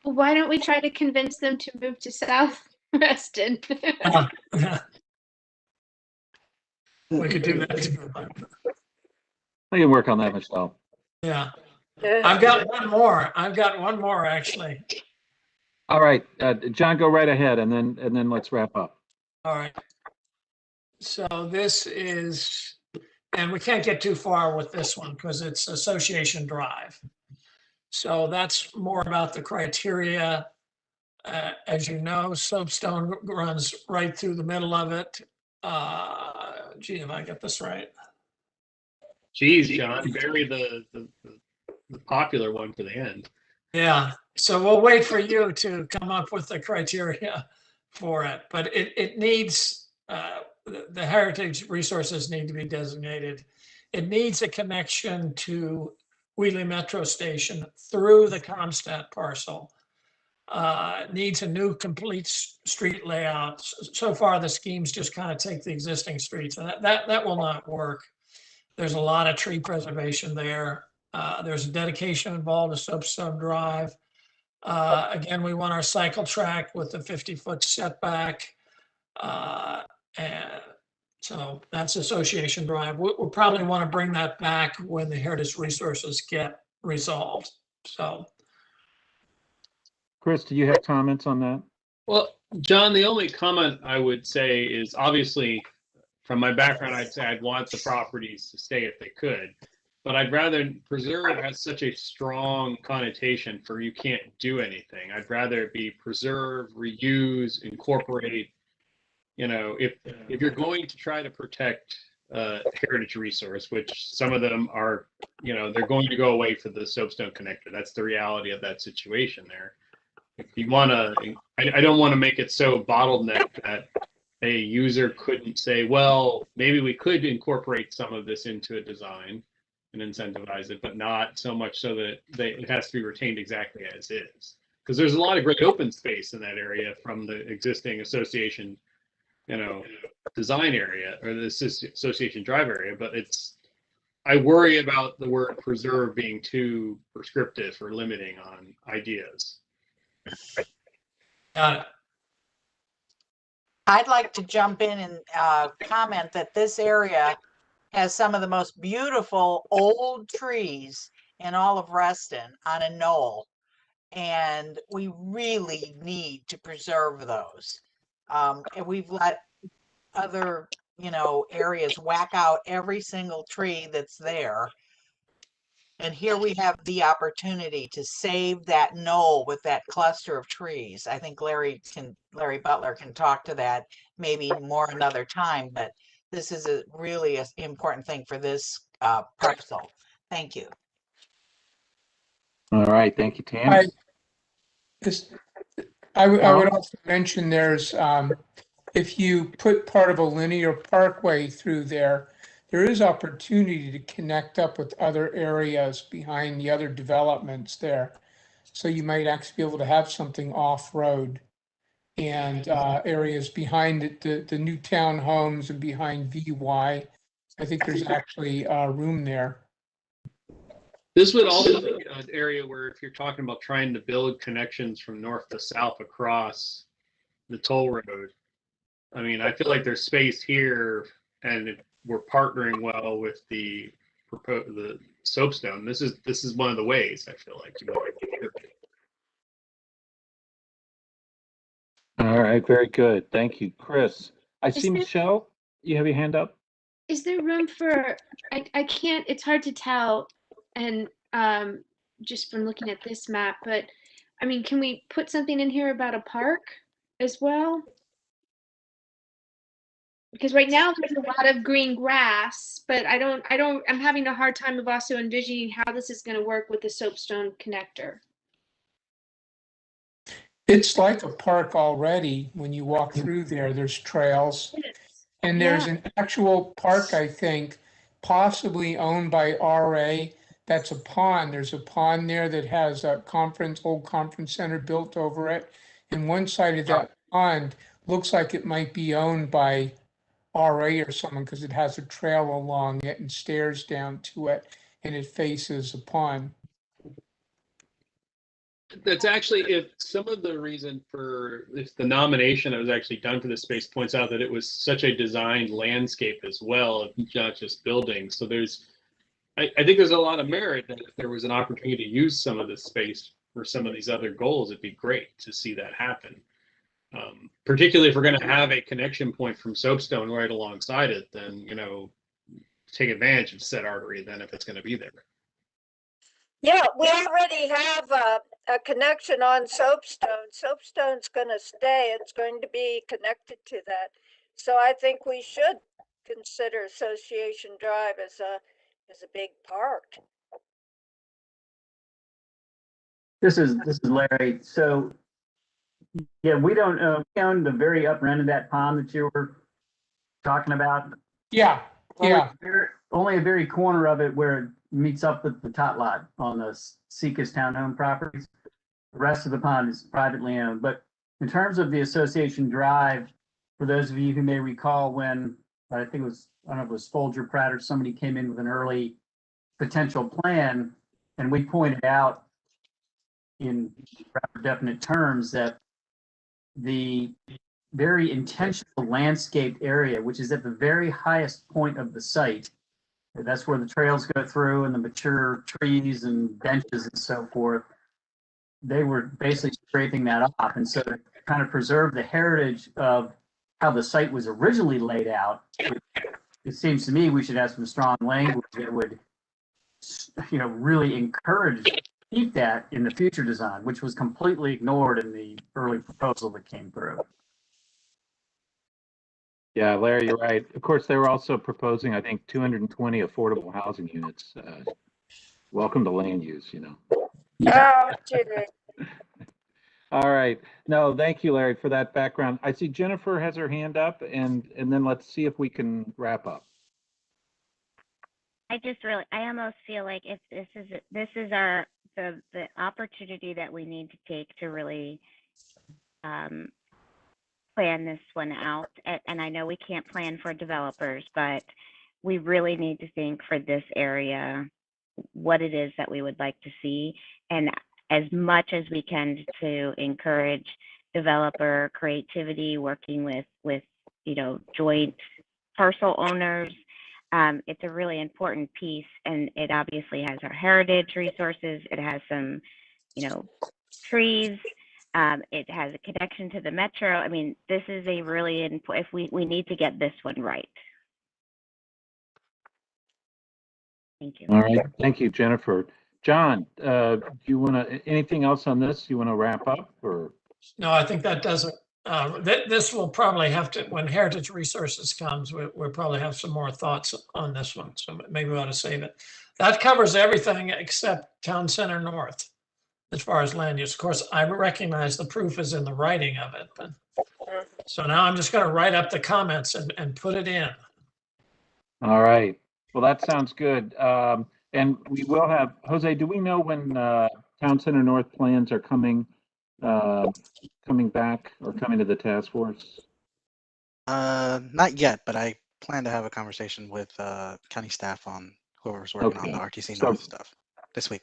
Well, why don't we try to convince them to move to South Reston? We could do that too. I can work on that, Michelle. Yeah. I've got one more. I've got one more actually. All right, John, go right ahead, and then let's wrap up. All right. So this is, and we can't get too far with this one because it's Association Drive. So that's more about the criteria. As you know, soapstone runs right through the middle of it. Gee, if I get this right. Geez, John, bury the popular one for the end. Yeah, so we'll wait for you to come up with the criteria for it, but it needs, the heritage resources need to be designated. It needs a connection to Wheelie Metro Station through the Comstat parcel. It needs a new complete street layout. So far, the schemes just kind of take the existing streets, and that will not work. There's a lot of tree preservation there. There's a dedication involved with Soapstone Drive. Again, we want our cycle track with the 50-foot setback. And so that's Association Drive. We'll probably want to bring that back when the heritage resources get resolved. So, Chris, do you have comments on that? Well, John, the only comment I would say is obviously from my background, I'd say I'd want the properties to stay if they could, but I'd rather preserve has such a strong connotation for you can't do anything. I'd rather it be preserve, reuse, incorporate. You know, if you're going to try to protect heritage resource, which some of them are, you know, they're going to go away for the soapstone connector. That's the reality of that situation there. If you want to, I don't want to make it so bottlenecked that a user couldn't say, well, maybe we could incorporate some of this into a design and incentivize it, but not so much so that it has to be retained exactly as is. Because there's a lot of great open space in that area from the existing association, you know, design area or the association drive area, but I worry about the word preserve being too prescriptive or limiting on ideas. got it. I'd like to jump in and comment that this area has some of the most beautiful old trees in all of Reston on a knoll. And we really need to preserve those. And we've let other, you know, areas whack out every single tree that's there. And here we have the opportunity to save that knoll with that cluster of trees. I think Larry Butler can talk to that maybe more another time, but this is a really important thing for this parcel. Thank you. All right, thank you, Tam. I would also mention there's, if you put part of a linear parkway through there is opportunity to connect up with other areas behind the other developments there. So you might actually be able to have something off-road and areas behind it, the new townhomes and behind VY. I think there's actually room there. This would also be an area where if you're talking about trying to build connections from north to south across the toll road, I mean, I feel like there's space here and we're partnering well with the soapstone. This is one of the ways I feel like you might get. All right, very good. Thank you, Chris. I see Michelle, you have your hand up. Is there room for, I can't, it's hard to tell, and just from looking at this map, but I mean, can we put something in here about a park as well? Because right now there's a lot of green grass, but I'm having a hard time of also envisioning how this is going to work with the soapstone connector. It's like a park already. When you walk through there, there's trails. And there's an actual park, I think, possibly owned by RA. That's a pond. There's a pond there that has a old conference center built over it. And one side of that pond looks like it might be owned by RA or someone because it has a trail along it and stairs down to it, and it faces a pond. That's actually, if some of the reason for if the nomination that was actually done for this space points out that it was such a designed landscape as well, not just buildings. So there's I think there's a lot of merit that if there was an opportunity to use some of this space for some of these other goals, it'd be great to see that happen. Particularly if we're going to have a connection point from Soapstone right alongside it, then, you know, take advantage of said artery then if it's going to be there. Yeah, we already have a connection on Soapstone. Soapstone's going to stay. It's going to be connected to that. So I think we should consider Association Drive as a big park. This is Larry. So yeah, we own the very upper end of that pond that you were talking about. Yeah, yeah. Only a very corner of it where it meets up with the tot lot on the Seacus Townhome properties. The rest of the pond is privately owned. But in terms of the Association Drive, for those of you who may recall when, I think it was, I don't know if it was Folger Pratt or somebody came in with an early potential plan, and we pointed out in rather definite terms that the very intentional landscaped area, which is at the very highest point of the site, that's where the trails go through and the mature trees and benches and so forth, they were basically scraping that off. And so to kind of preserve the heritage of how the site was originally laid out, it seems to me we should have some strong language that would, you know, really encourage, keep that in the future design, which was completely ignored in the early proposal that came through. Yeah, Larry, you're right. Of course, they were also proposing, I think, 220 affordable housing units. Welcome to land use, you know. Yeah. Oh, All right. No, thank you, Larry, for that background. I see Jennifer has her hand up, and then let's see if we can wrap up. I almost feel like if this is the opportunity that we need to take to really plan this one out. And I know we can't plan for developers, but we really need to think for this area what it is that we would like to see, and as much as we can to encourage developer creativity, working with you know, joint parcel owners. It's a really important piece, and it obviously has our heritage resources. It has some, you know, trees. It has a connection to the metro. I mean, this is a really important, if we need to get this one right. Thank you. All right. Thank you, Jennifer. John, do you want to, anything else on this? You want to wrap up, or? No, I think that doesn't, this will probably have to, when Heritage Resources comes, we'll probably have some more thoughts on this one. So maybe we ought to save it. That covers everything except Town Center North, as far as land use. Of course, I recognize the proof is in the writing of it, but so now I'm just going to write up the comments and put it in. All right. Well, that sounds good. And we will have, Jose, do we know when Town Center North plans are coming back or coming to the task force? Not yet, but I plan to have a conversation with county staff on whoever's working on the RTC North stuff this week.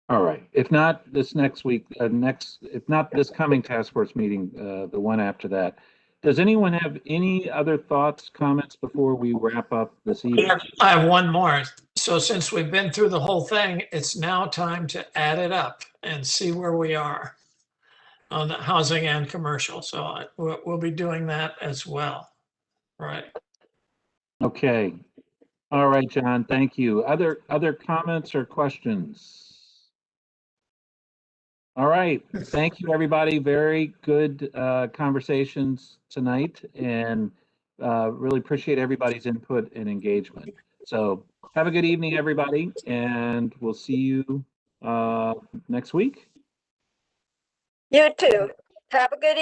All right. If not this next week, if not this coming task force meeting, the one after that. Does anyone have any other thoughts, comments before we wrap up this evening? I have one more. So since we've been through the whole thing, it's now time to add it up and see where we are on the housing and commercial. So we'll be doing that as well. Right. Okay. All right, John, thank you. Other comments or questions? All right. Thank you, everybody. Very good conversations tonight, and really appreciate everybody's input and engagement. So have a good evening, everybody, and we'll see you next week. you too. Have a good evening.